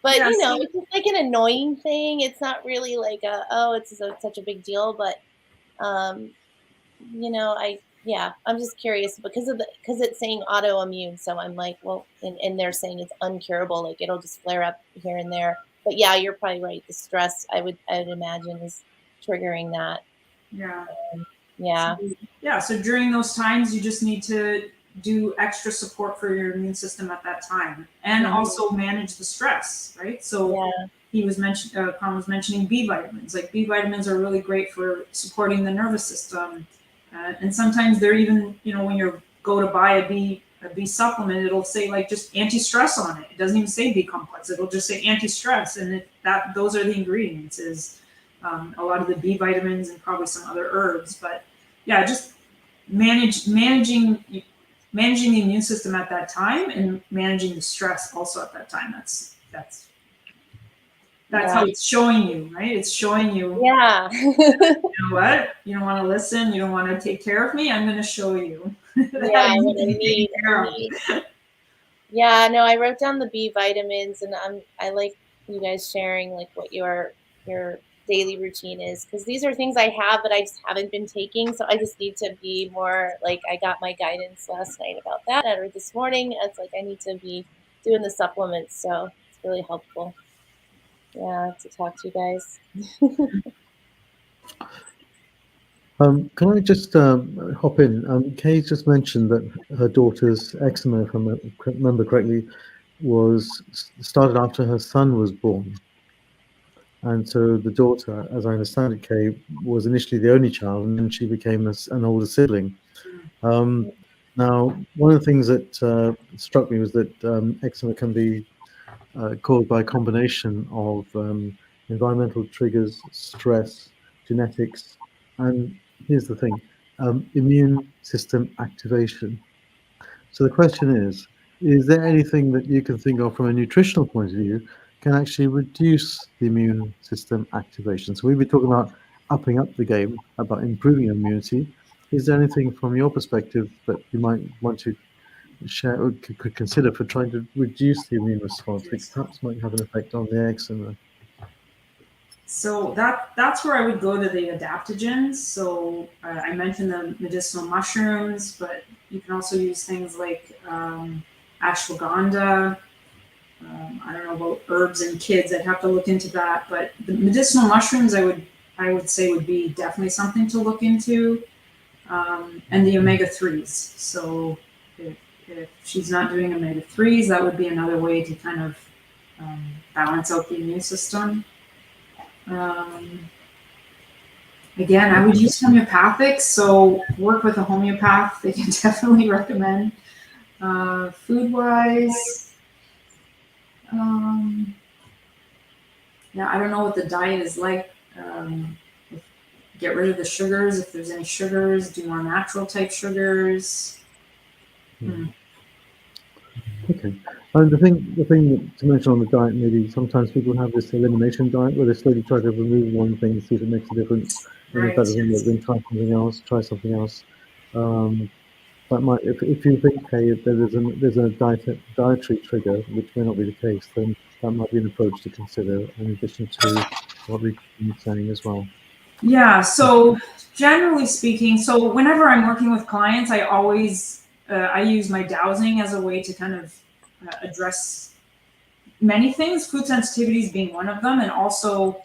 it's just like an annoying thing. It's not really like it's such a big deal, but I'm just curious because it's saying autoimmune. So I'm like, well, and they're saying it's uncurable. Like it'll just flare up here and there. But yeah, you're probably right. The stress, I would imagine, is triggering that. Yeah. So during those times, you just need to do extra support for your immune system at that time, and also manage the stress, right? So he was Con was mentioning B vitamins. Like B vitamins are really great for supporting the nervous system, and sometimes they're even, when you go to buy a B supplement, it'll say like just anti-stress on it. It doesn't even say B complex. It'll just say anti-stress, and those are the ingredients. Is a lot of the B vitamins and probably some other herbs, but just managing the immune system at that time and managing the stress also at that time. That's how it's showing you, right? It's showing you. Yeah. You know what? You don't want to listen. You don't want to take care of me. I'm going to show you. Yeah, what I need. Yeah, no, I wrote down the B vitamins, and I like you guys sharing like what your daily routine is, because these are things I have but I just haven't been taking. So I just need to be more like, I got my guidance last night about that, or this morning. It's like I need to be doing the supplements, so it's really helpful. Yeah, to talk to you guys. Can I just hop in? Kay just mentioned that her daughter's eczema, if I remember correctly, was started after her son was born. And so the daughter, as I understand it, Kay, was initially the only child, and then she became an older sibling. Now, one of the things that struck me was that eczema can be caused by a combination of environmental triggers, stress, genetics, and here's the thing, immune system activation. So the question is there anything that you can think of from a nutritional point of view can actually reduce the immune system activation? So we've been talking about upping up the game, about improving immunity. Is there anything from your perspective that you might want to share or could consider for trying to reduce the immune response, which perhaps might have an effect on the eczema? So that's where I would go to the adaptogens. So I mentioned the medicinal mushrooms, but you can also use things like ashwagandha. I don't know about herbs in kids. I'd have to look into that. But the medicinal mushrooms, I would say would be definitely something to look into, and the omega-3s. So if she's not doing omega-3s, that would be another way to kind of balance out the immune system. Again, I would use homeopathic, so work with a homeopath. They can definitely recommend. Food-wise, yeah, I don't know what the diet is like. Get rid of the sugars if there's any sugars. Do more natural type sugars. Okay. And the thing to mention on the diet, maybe sometimes people have this elimination diet where they slowly try to remove one thing, see if it makes a difference. And if that doesn't work, then try something else. That might, if you think, hey, there's a dietary trigger, which may not be the case, then that might be an approach to consider in addition to what we've been saying as well. Yeah. So generally speaking, so whenever I'm working with clients, I always I use my dowsing as a way to kind of address many things, food sensitivities being one of them, and also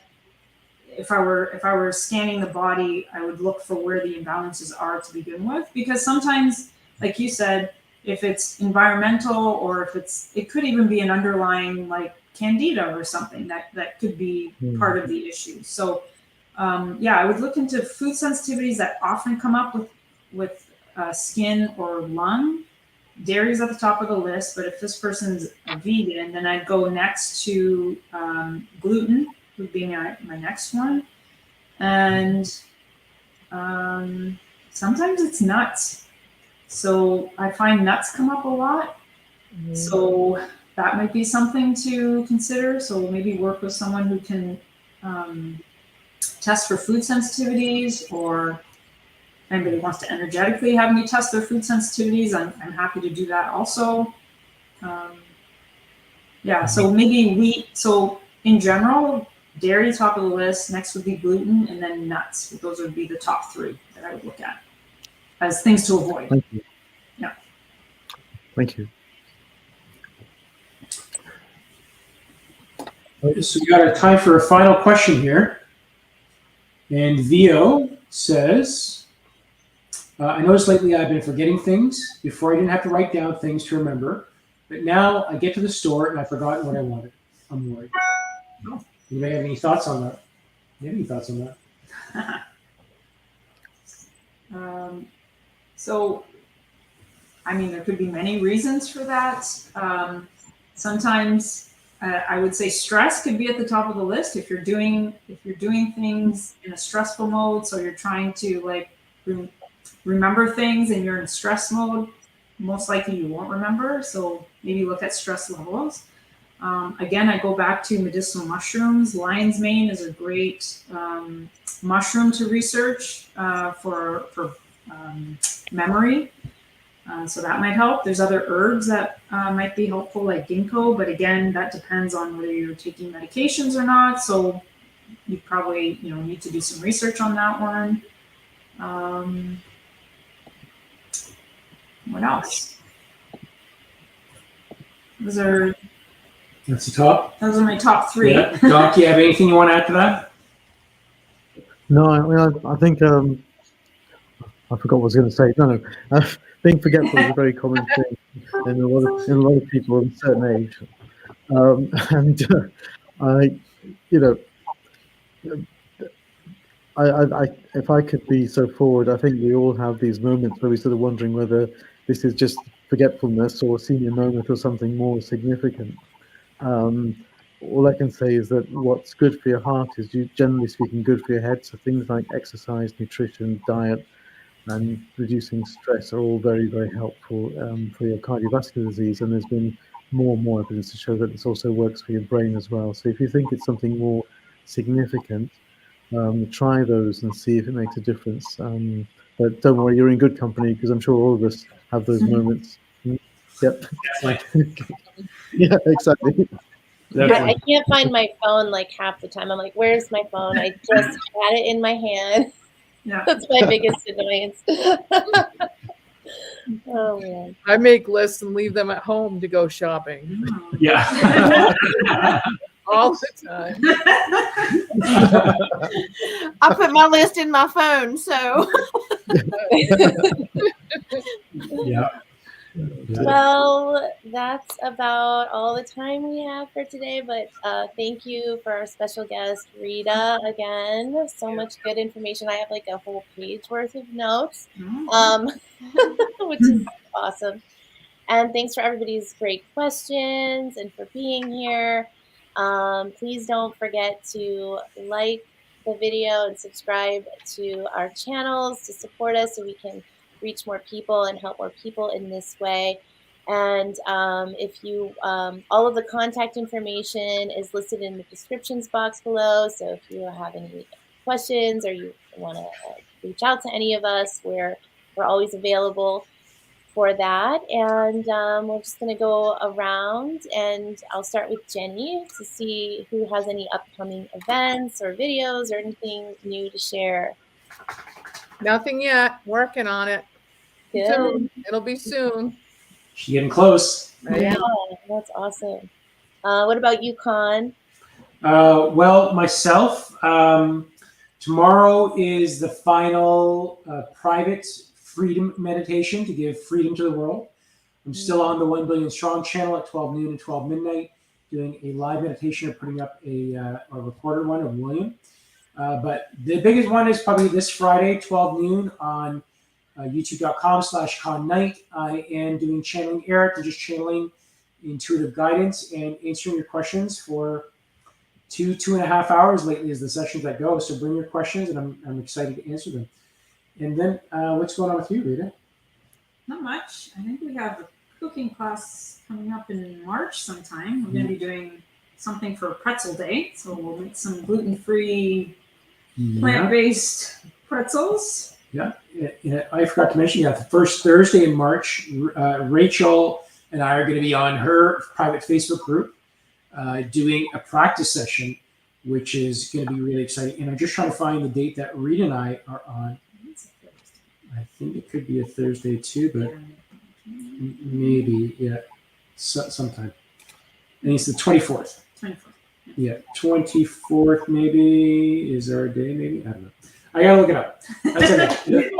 if I were scanning the body, I would look for where the imbalances are to begin with, because sometimes, like you said, if it's environmental or if it could even be an underlying like candida or something that could be part of the issue. So yeah, I would look into food sensitivities that often come up with skin or lung. Dairy is at the top of the list, but if this person's a vegan, then I'd go next to gluten would be my next one. And sometimes it's nuts. So I find nuts come up a lot. So that might be something to consider. So maybe work with someone who can test for food sensitivities, or if anybody wants to energetically have me test their food sensitivities, I'm happy to do that also. Yeah, so maybe wheat. So in general, dairy top of the list, next would be gluten, and then nuts. Those would be the top three that I would look at as things to avoid. Thank you. Yeah. Thank you. So we got a time for a final question here. And Vio says, I noticed lately I've been forgetting things. Before I didn't have to write down things to remember. But now I get to the store and I've forgotten what I wanted. I'm worried. Oh. Anybody have any thoughts on that? You have any thoughts on that? So, I mean, there could be many reasons for that. Sometimes I would say stress could be at the top of the list if you're doing things in a stressful mode. So you're trying to like remember things and you're in stress mode. Most likely you won't remember. So maybe look at stress levels. Again, I go back to medicinal mushrooms. Lion's mane is a great mushroom to research for memory. So that might help. There's other herbs that might be helpful, like ginkgo, but again, that depends on whether you're taking medications or not. So you probably, need to do some research on that one. What else? Those are That's the top. Those are my top three. Yeah. Doc, do you have anything you want to add to that? No, I think I forgot what I was going to say. No, being forgetful is a very common thing in a lot of people of a certain age, and I, you know, I if I could be so forward, I think we all have these moments where we're sort of wondering whether this is just forgetfulness or a senior moment or something more significant. All I can say is that what's good for your heart is, generally speaking, good for your head. So things like exercise, nutrition, diet, and reducing stress are all very, very helpful for your cardiovascular disease. And there's been more and more evidence to show that this also works for your brain as well. So if you think it's something more significant, try those and see if it makes a difference. But don't worry, you're in good company, because I'm sure all of us have those moments. Yep. Yeah, exactly. I can't find my phone like half the time. I'm like, where's my phone? I just had it in my hand. Yeah. That's my biggest annoyance. Oh man. I make lists and leave them at home to go shopping Yeah. all the time. I put my list in my phone, so. Yeah. Well, that's about all the time we have for today, but thank you for our special guest, Rita, again. So much good information. I have like a whole page worth of notes, which is awesome. And thanks for everybody's great questions and for being here. Please don't forget to like the video and subscribe to our channels to support us so we can reach more people and help more people in this way. And if you, all of the contact information is listed in the descriptions box below. So if you have any questions or you want to reach out to any of us, we're always available for that. And we're just going to go around, and I'll start with Jenny to see who has any upcoming events or videos or anything new to share. Nothing yet. Working on it. Good. Soon. It'll be soon. She's getting close. Yeah, that's awesome. What about you, Con? Well, myself, tomorrow is the final private freedom meditation to give freedom to the world. I'm still on the 1 Billion Strong channel at 12 noon and 12 midnight, doing a live meditation or putting up a recorded one of William. But the biggest one is probably this Friday, 12 noon on youtube.com/connight. I am doing Channeling Eric and just channeling intuitive guidance and answering your questions for 2.5 hours. Lately is the sessions that go. So bring your questions, and I'm excited to answer them. And then what's going on with you, Rita? Not much. I think we have a cooking class coming up in March sometime. We're going to be doing something for Pretzel Day. So we'll make some gluten-free, plant-based pretzels. Yeah. I forgot to mention, the first Thursday in March, Rachel and I are going to be on her private Facebook group doing a practice session, which is going to be really exciting. And I'm just trying to find the date that Rita and I are on. I think it could be a Thursday too, but maybe, sometime. And it's the 24th. 24th. Yeah, 24th maybe is our day. Maybe, I don't know. I gotta look it up. That's okay.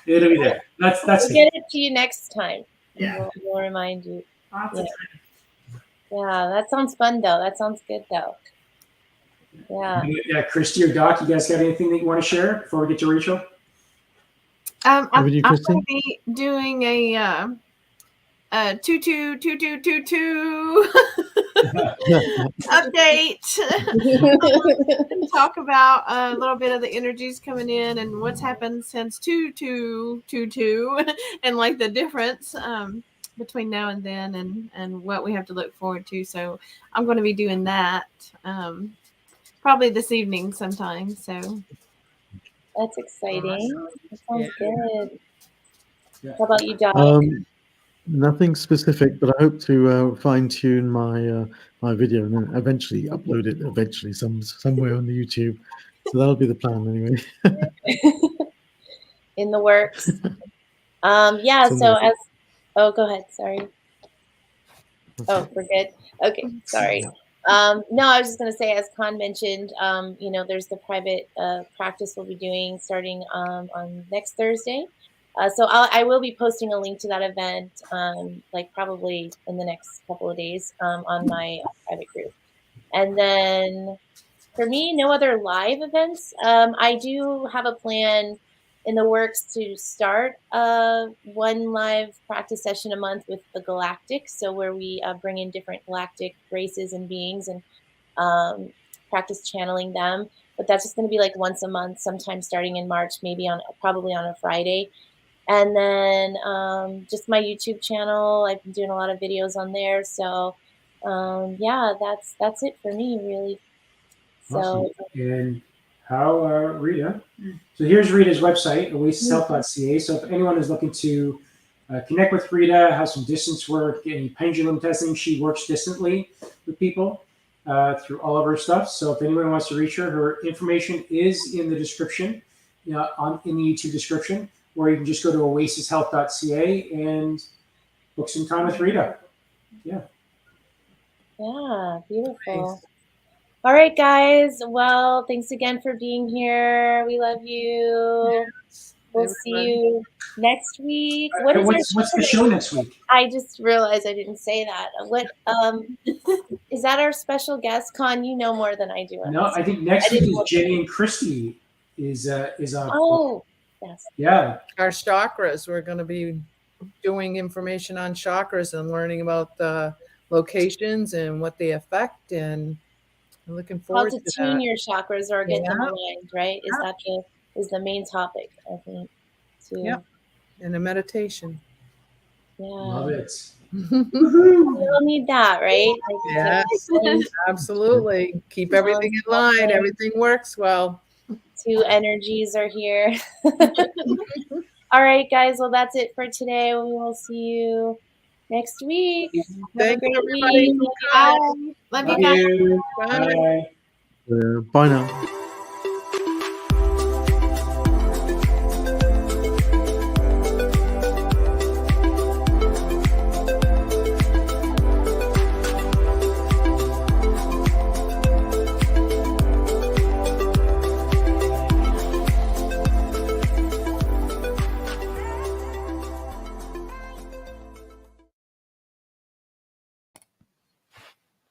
It'll be there. That's we'll get it to you next time. Yeah, we'll remind you. Lots of time. Yeah, that sounds fun though. That sounds good though. Yeah. Christy or Doc, you guys got anything that you want to share before we get to Rachel? I'm going to be doing a 222222 update. Talk about a little bit of the energies coming in and what's happened since 2222 and like the difference between now and then and what we have to look forward to. So I'm going to be doing that probably this evening sometime. So that's exciting. That sounds good. How about you, Doc? Nothing specific, but I hope to fine tune my video and then eventually upload it somewhere on the YouTube. So that'll be the plan anyway. In the works. Yeah. So as go ahead. Sorry. Oh, we're good. Okay. Sorry. No, I was just going to say, as Khan mentioned, there's the private practice we'll be doing starting on next Thursday. So I will be posting a link to that event, like probably in the next couple of days on my private group. And then for me, no other live events. I do have a plan in the works to start one live practice session a month with the Galactic. So where we bring in different galactic races and beings and practice channeling them. But that's just going to be like once a month, sometime starting in March, probably on a Friday. And then just my YouTube channel. I've been doing a lot of videos on there. So yeah, that's it for me, really. So, awesome. And how, Rita? So here's Rita's website, oasishealth.ca. So if anyone is looking to connect with Rita, have some distance work, any pendulum testing, she works distantly with people through all of her stuff. So if anyone wants to reach her, her information is in the description, in the YouTube description, or you can just go to oasishealth.ca and book some time with Rita. Yeah. Yeah, beautiful. Nice. All right, guys. Well, thanks again for being here. We love you. Yes. We'll see you next week. What's the show next week? I just realized I didn't say that. What is that our special guest? Con, you know more than I do. No, I think next week is Jenny and Christy is on. Oh, yes. Yeah. Our chakras. We're going to be doing information on chakras and learning about the locations and what they affect, and I'm looking forward how to tune your chakras or get them aligned, right? Is the main topic, I think, too. Yeah. And a meditation. Yeah. Love it. We'll need that, right? Yes, absolutely. Keep everything in line. Everything works well. Two energies are here. All right, guys. Well, that's it for today. We will see you next week. Thank you, everybody. Bye. Love you guys. Bye. Bye now.